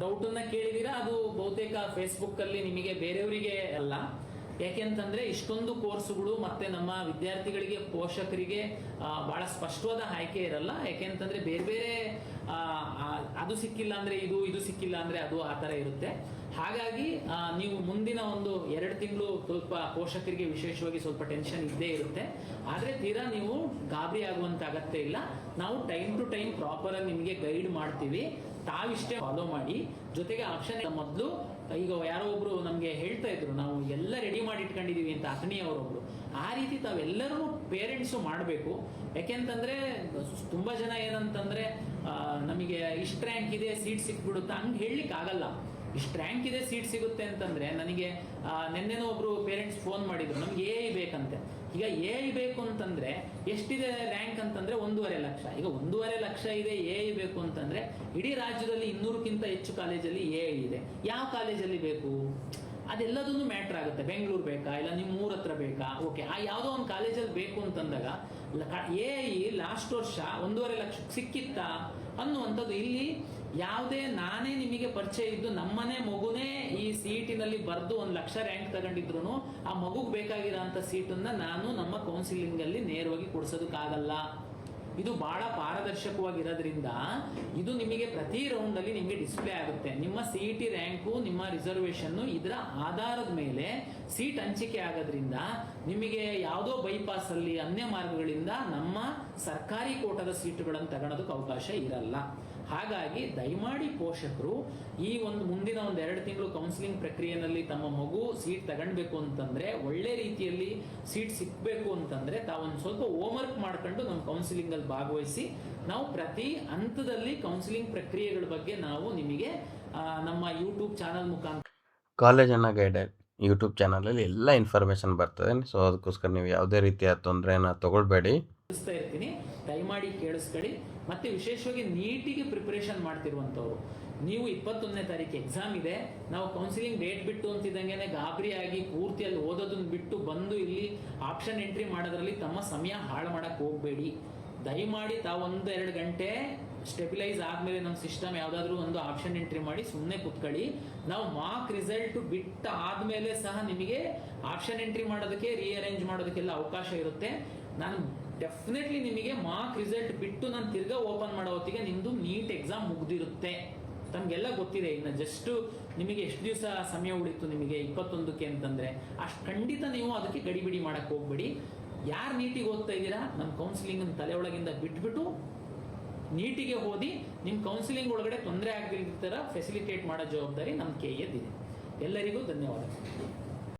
ಡೌಟನ್ನ ಕೇಳಿದ್ದೀರಾ. ಅದು ಬಹುತೇಕ ಫೇಸ್ಬುಕ್ ಅಲ್ಲಿ ನಿಮಗೆ ಬೇರೆಯವರಿಗೆ ಅಲ್ಲ. ಯಾಕೆಂತಂದ್ರೆ ಇಷ್ಟೊಂದು ಕೋರ್ಸುಗಳು ಮತ್ತೆ ನಮ್ಮ ವಿದ್ಯಾರ್ಥಿಗಳಿಗೆ, ಪೋಷಕರಿಗೆ ಬಹಳ ಸ್ಪಷ್ಟವಾದ ಆಯ್ಕೆ ಇರಲ್ಲ. ಯಾಕೆಂತಂದ್ರೆ ಬೇರೆ ಬೇರೆ ಅದು ಸಿಕ್ಕಿಲ್ಲ ಅಂದ್ರೆ ಇದು ಸಿಕ್ಕಿಲ್ಲ ಅಂದ್ರೆ ಅದು ಆ ಥರ ಇರುತ್ತೆ. ಹಾಗಾಗಿ ನೀವು ಮುಂದಿನ ಒಂದು 2 ತಿಂಗಳು ಸ್ವಲ್ಪ ಪೋಷಕರಿಗೆ ವಿಶೇಷವಾಗಿ ಸ್ವಲ್ಪ ಟೆನ್ಷನ್ ಇದ್ದೇ ಇರುತ್ತೆ. ಆದರೆ ತೀರಾ ನೀವು ಗಾಬರಿ ಆಗುವಂತ ಅಗತ್ಯ ಇಲ್ಲ. ನಾವು ಟೈಮ್ ಟು ಟೈಮ್ ಪ್ರಾಪರ್ ಆಗಿ ನಿಮಗೆ ಗೈಡ್ ಮಾಡ್ತೀವಿ. ತಾವಿಷ್ಟೇ ಫಾಲೋ ಮಾಡಿ. ಜೊತೆಗೆ ಆಪ್ಷನ್ ಮೊದಲು ಈಗ ಯಾರೋ ಒಬ್ರು ನಮಗೆ ಹೇಳ್ತಾ ಇದ್ರು, ನಾವು ಎಲ್ಲ ರೆಡಿ ಮಾಡಿ ಇಟ್ಕೊಂಡಿದೀವಿ ಅಂತ, ಅತನಿಯವರೊಬ್ರು. ಆ ರೀತಿ ತಾವೆಲ್ಲರೂ ಪೇರೆಂಟ್ಸು ಮಾಡಬೇಕು. ಯಾಕೆಂತಂದ್ರೆ ತುಂಬಾ ಜನ ಏನಂತಂದ್ರೆ ನಮಗೆ ಇಷ್ಟ ರ್ಯಾಂಕ್ ಇದೆ, ಸೀಟ್ ಸಿಕ್ಬಿಡುತ್ತಾ, ಹಂಗೆ ಹೇಳಲಿಕ್ಕೆ ಆಗಲ್ಲ. ಇಷ್ಟು ರ್ಯಾಂಕ್ ಇದೆ, ಸೀಟ್ ಸಿಗುತ್ತೆ ಅಂತಂದ್ರೆ ನನಗೆ ನಿನ್ನೆನೋ ಒಬ್ರು ಪೇರೆಂಟ್ಸ್ ಫೋನ್ ಮಾಡಿದ್ರು, ನಮ್ಗೆ AI ಬೇಕಂತೆ. ಈಗ AI ಬೇಕು ಅಂತಂದ್ರೆ ಎಷ್ಟಿದೆ ರ್ಯಾಂಕ್ ಅಂತಂದ್ರೆ 1.5 ಲಕ್ಷ. ಈಗ 1.5 ಲಕ್ಷ ಇದೆ, AI ಬೇಕು ಅಂತಂದ್ರೆ ಇಡೀ ರಾಜ್ಯದಲ್ಲಿ 200ಕ್ಕಿಂತ ಹೆಚ್ಚು ಕಾಲೇಜಲ್ಲಿ AI ಇದೆ. ಯಾವ ಕಾಲೇಜಲ್ಲಿ ಬೇಕು ಅದೆಲ್ಲದನ್ನು ಮ್ಯಾಟ್ರ್ ಆಗುತ್ತೆ. ಬೆಂಗಳೂರು ಬೇಕಾ, ಇಲ್ಲ ನಿಮ್ಮ ಊರ ಹತ್ರ ಬೇಕಾ? ಓಕೆ, ಯಾವುದೋ ಒಂದು ಕಾಲೇಜಲ್ಲಿ ಬೇಕು ಅಂತಂದಾಗ AI ಲಾಸ್ಟ್ ವರ್ಷ 1.5 ಲಕ್ಷಕ್ಕೆ ಸಿಕ್ಕಿತ್ತಾ ಅನ್ನುವಂಥದ್ದು. ಇಲ್ಲಿ ಯಾವುದೇ ನಾನೇ ನಿಮಗೆ ಪರಿಚಯ ಇದ್ದು ನಮ್ಮನೆ ಮಗುನೇ ಈ ಸೀಟಿನಲ್ಲಿ ಬರೆದು 1 ಲಕ್ಷ ರ್ಯಾಂಕ್ ತಗೊಂಡಿದ್ರು ಆ ಮಗುಗೆ ಬೇಕಾಗಿರೋಂಥ ಸೀಟನ್ನ ನಾನು ನಮ್ಮ ಕೌನ್ಸಿಲಿಂಗ್ ಅಲ್ಲಿ ನೇರವಾಗಿ ಕೊಡಿಸೋದಕ್ಕಾಗಲ್ಲ. ಇದು ಬಹಳ ಪಾರದರ್ಶಕವಾಗಿರೋದ್ರಿಂದ ಇದು ನಿಮಗೆ ಪ್ರತಿ ರೌಂಡ್ ಅಲ್ಲಿ ನಿಮಗೆ ಡಿಸ್ಪ್ಲೇ ಆಗುತ್ತೆ. ನಿಮ್ಮ CET ರ್ಯಾಂಕು, ನಿಮ್ಮ ರಿಸರ್ವೇಶನ್, ಇದರ ಆಧಾರದ ಮೇಲೆ ಸೀಟ್ ಹಂಚಿಕೆ ಆಗೋದ್ರಿಂದ ನಿಮಗೆ ಯಾವುದೋ ಬೈಪಾಸ್ ಅಲ್ಲಿ ಅನ್ಯ ಮಾರ್ಗಗಳಿಂದ ನಮ್ಮ ಸರ್ಕಾರಿ ಕೋಟದ ಸೀಟುಗಳನ್ನು ತಗೊಳೋದಕ್ಕೆ ಅವಕಾಶ ಇರಲ್ಲ. ಹಾಗಾಗಿ ದಯಮಾಡಿ ಪೋಷಕರು ಈ ಮುಂದಿನ 2 ತಿಂಗಳು ಕೌನ್ಸಿಲಿಂಗ್ ಪ್ರಕ್ರಿಯೆಯಲ್ಲಿ ತಮ್ಮ ಮಗು ಸೀಟ್ ತಗೊಳ್ಬೇಕು ಅಂತಂದ್ರೆ, ಒಳ್ಳೆ ರೀತಿಯಲ್ಲಿ ಸೀಟ್ ಸಿಕ್ಬೇಕು ಅಂತಂದ್ರೆ ತಾವೊಂದು ಸ್ವಲ್ಪ ಹೋಮ್ವರ್ಕ್ ಮಾಡ್ಕೊಂಡು ನಮ್ಮ ಕೌನ್ಸಿಲಿಂಗ್ ಅಲ್ಲಿ ಭಾಗವಹಿಸಿ. ನಾವು ಪ್ರತಿ ಹಂತದಲ್ಲಿ ಕೌನ್ಸಿಲಿಂಗ್ ಪ್ರಕ್ರಿಯೆಗಳ ಬಗ್ಗೆ ನಾವು ನಿಮಗೆ ನಮ್ಮ ಯೂಟ್ಯೂಬ್ ಚಾನಲ್ ಮುಖಾಂತರ, ಕಾಲೇಜನ್ನು ಗೈಡೆಡ್ ಯೂಟ್ಯೂಬ್ ಚಾನಲಲ್ಲಿ ಎಲ್ಲ ಇನ್ಫಾರ್ಮೇಷನ್ ಬರ್ತದೆ. ಸೊ ಅದಕ್ಕೋಸ್ಕರ ನೀವು ಯಾವುದೇ ರೀತಿಯ ತೊಂದರೆನ ತಗೊಳ್ಬೇಡಿ. ತಿಳಿಸ್ತಾ ಇರ್ತೀನಿ, ದಯಮಾಡಿ ಕೇಳಿಸ್ಕೊಳ್ಳಿ. ಮತ್ತೆ ವಿಶೇಷವಾಗಿ ನೀಟಿಗೆ ಪ್ರಿಪರೇಷನ್ ಮಾಡ್ತಿರುವಂಥವ್ರು, ನೀವು 21ನೇ ತಾರೀಕು ಎಕ್ಸಾಮ್ ಇದೆ, ನಾವು ಕೌನ್ಸಿಲಿಂಗ್ ಡೇಟ್ ಬಿಟ್ಟು ಅಂತಿದ್ದಂಗೆ ಗಾಬರಿ ಆಗಿ ಪೂರ್ತಿಯಲ್ಲಿ ಓದೋದನ್ನ ಬಿಟ್ಟು ಬಂದು ಇಲ್ಲಿ ಆಪ್ಷನ್ ಎಂಟ್ರಿ ಮಾಡೋದ್ರಲ್ಲಿ ತಮ್ಮ ಸಮಯ ಹಾಳು ಮಾಡಕ್ಕೆ ಹೋಗಬೇಡಿ. ದಯಮಾಡಿ ತಾವು 1-2 ಗಂಟೆ ಸ್ಟೆಬಿಲೈಸ್ ಆದ್ಮೇಲೆ ನಮ್ಮ ಸಿಸ್ಟಮ್ ಯಾವುದಾದ್ರೂ ಒಂದು ಆಪ್ಷನ್ ಎಂಟ್ರಿ ಮಾಡಿ ಸುಮ್ಮನೆ ಕುತ್ಕೊಳ್ಳಿ. ನಾವು ಮಾರ್ಕ್ ರಿಸಲ್ಟ್ ಬಿಟ್ಟ ಆದ್ಮೇಲೆ ಸಹ ನಿಮಗೆ ಆಪ್ಷನ್ ಎಂಟ್ರಿ ಮಾಡೋದಕ್ಕೆ, ರೀಅರೇಂಜ್ ಮಾಡೋದಕ್ಕೆಲ್ಲ ಅವಕಾಶ ಇರುತ್ತೆ. ನಾನು ಡೆಫಿನೆಟ್ಲಿ ನಿಮಗೆ ಮಾರ್ಕ್ ರಿಸಲ್ಟ್ ಬಿಟ್ಟು ನಾನು ತಿರ್ಗಾ ಓಪನ್ ಮಾಡೋ ಹೊತ್ತಿಗೆ ನಿಮ್ದು ನೀಟ್ ಎಕ್ಸಾಮ್ ಮುಗ್ದಿರುತ್ತೆ. ತಮಗೆಲ್ಲ ಗೊತ್ತಿದೆ. ಇನ್ನು ಜಸ್ಟ್ ನಿಮಗೆ ಎಷ್ಟು ದಿವಸ ಸಮಯ ಉಳಿತು ನಿಮಗೆ 21ಕ್ಕೆ ಅಂತಂದ್ರೆ, ಅಷ್ಟು ಖಂಡಿತ ನೀವು ಅದಕ್ಕೆ ಗಡಿಬಿಡಿ ಮಾಡಕ್ಕೆ ಹೋಗ್ಬೇಡಿ. ಯಾರು ನೀಟಿಗೆ ಓದ್ತಾ ಇದ್ದೀರಾ, ನಮ್ಮ ಕೌನ್ಸಿಲಿಂಗ್ ತಲೆ ಒಳಗಿಂದ ಬಿಟ್ಬಿಟ್ಟು ನೀಟಿಗೆ ಓದಿ ನಿಮ್ಮ ಕೌನ್ಸಿಲಿಂಗ್ ಒಳಗಡೆ ತೊಂದರೆ ಆಗದಿರೋ ಥರ ಫೆಸಿಲಿಟೇಟ್ ಮಾಡೋ ಜವಾಬ್ದಾರಿ ನಮ್ಮ KEದಿದೆ. ಎಲ್ಲರಿಗೂ ಧನ್ಯವಾದ.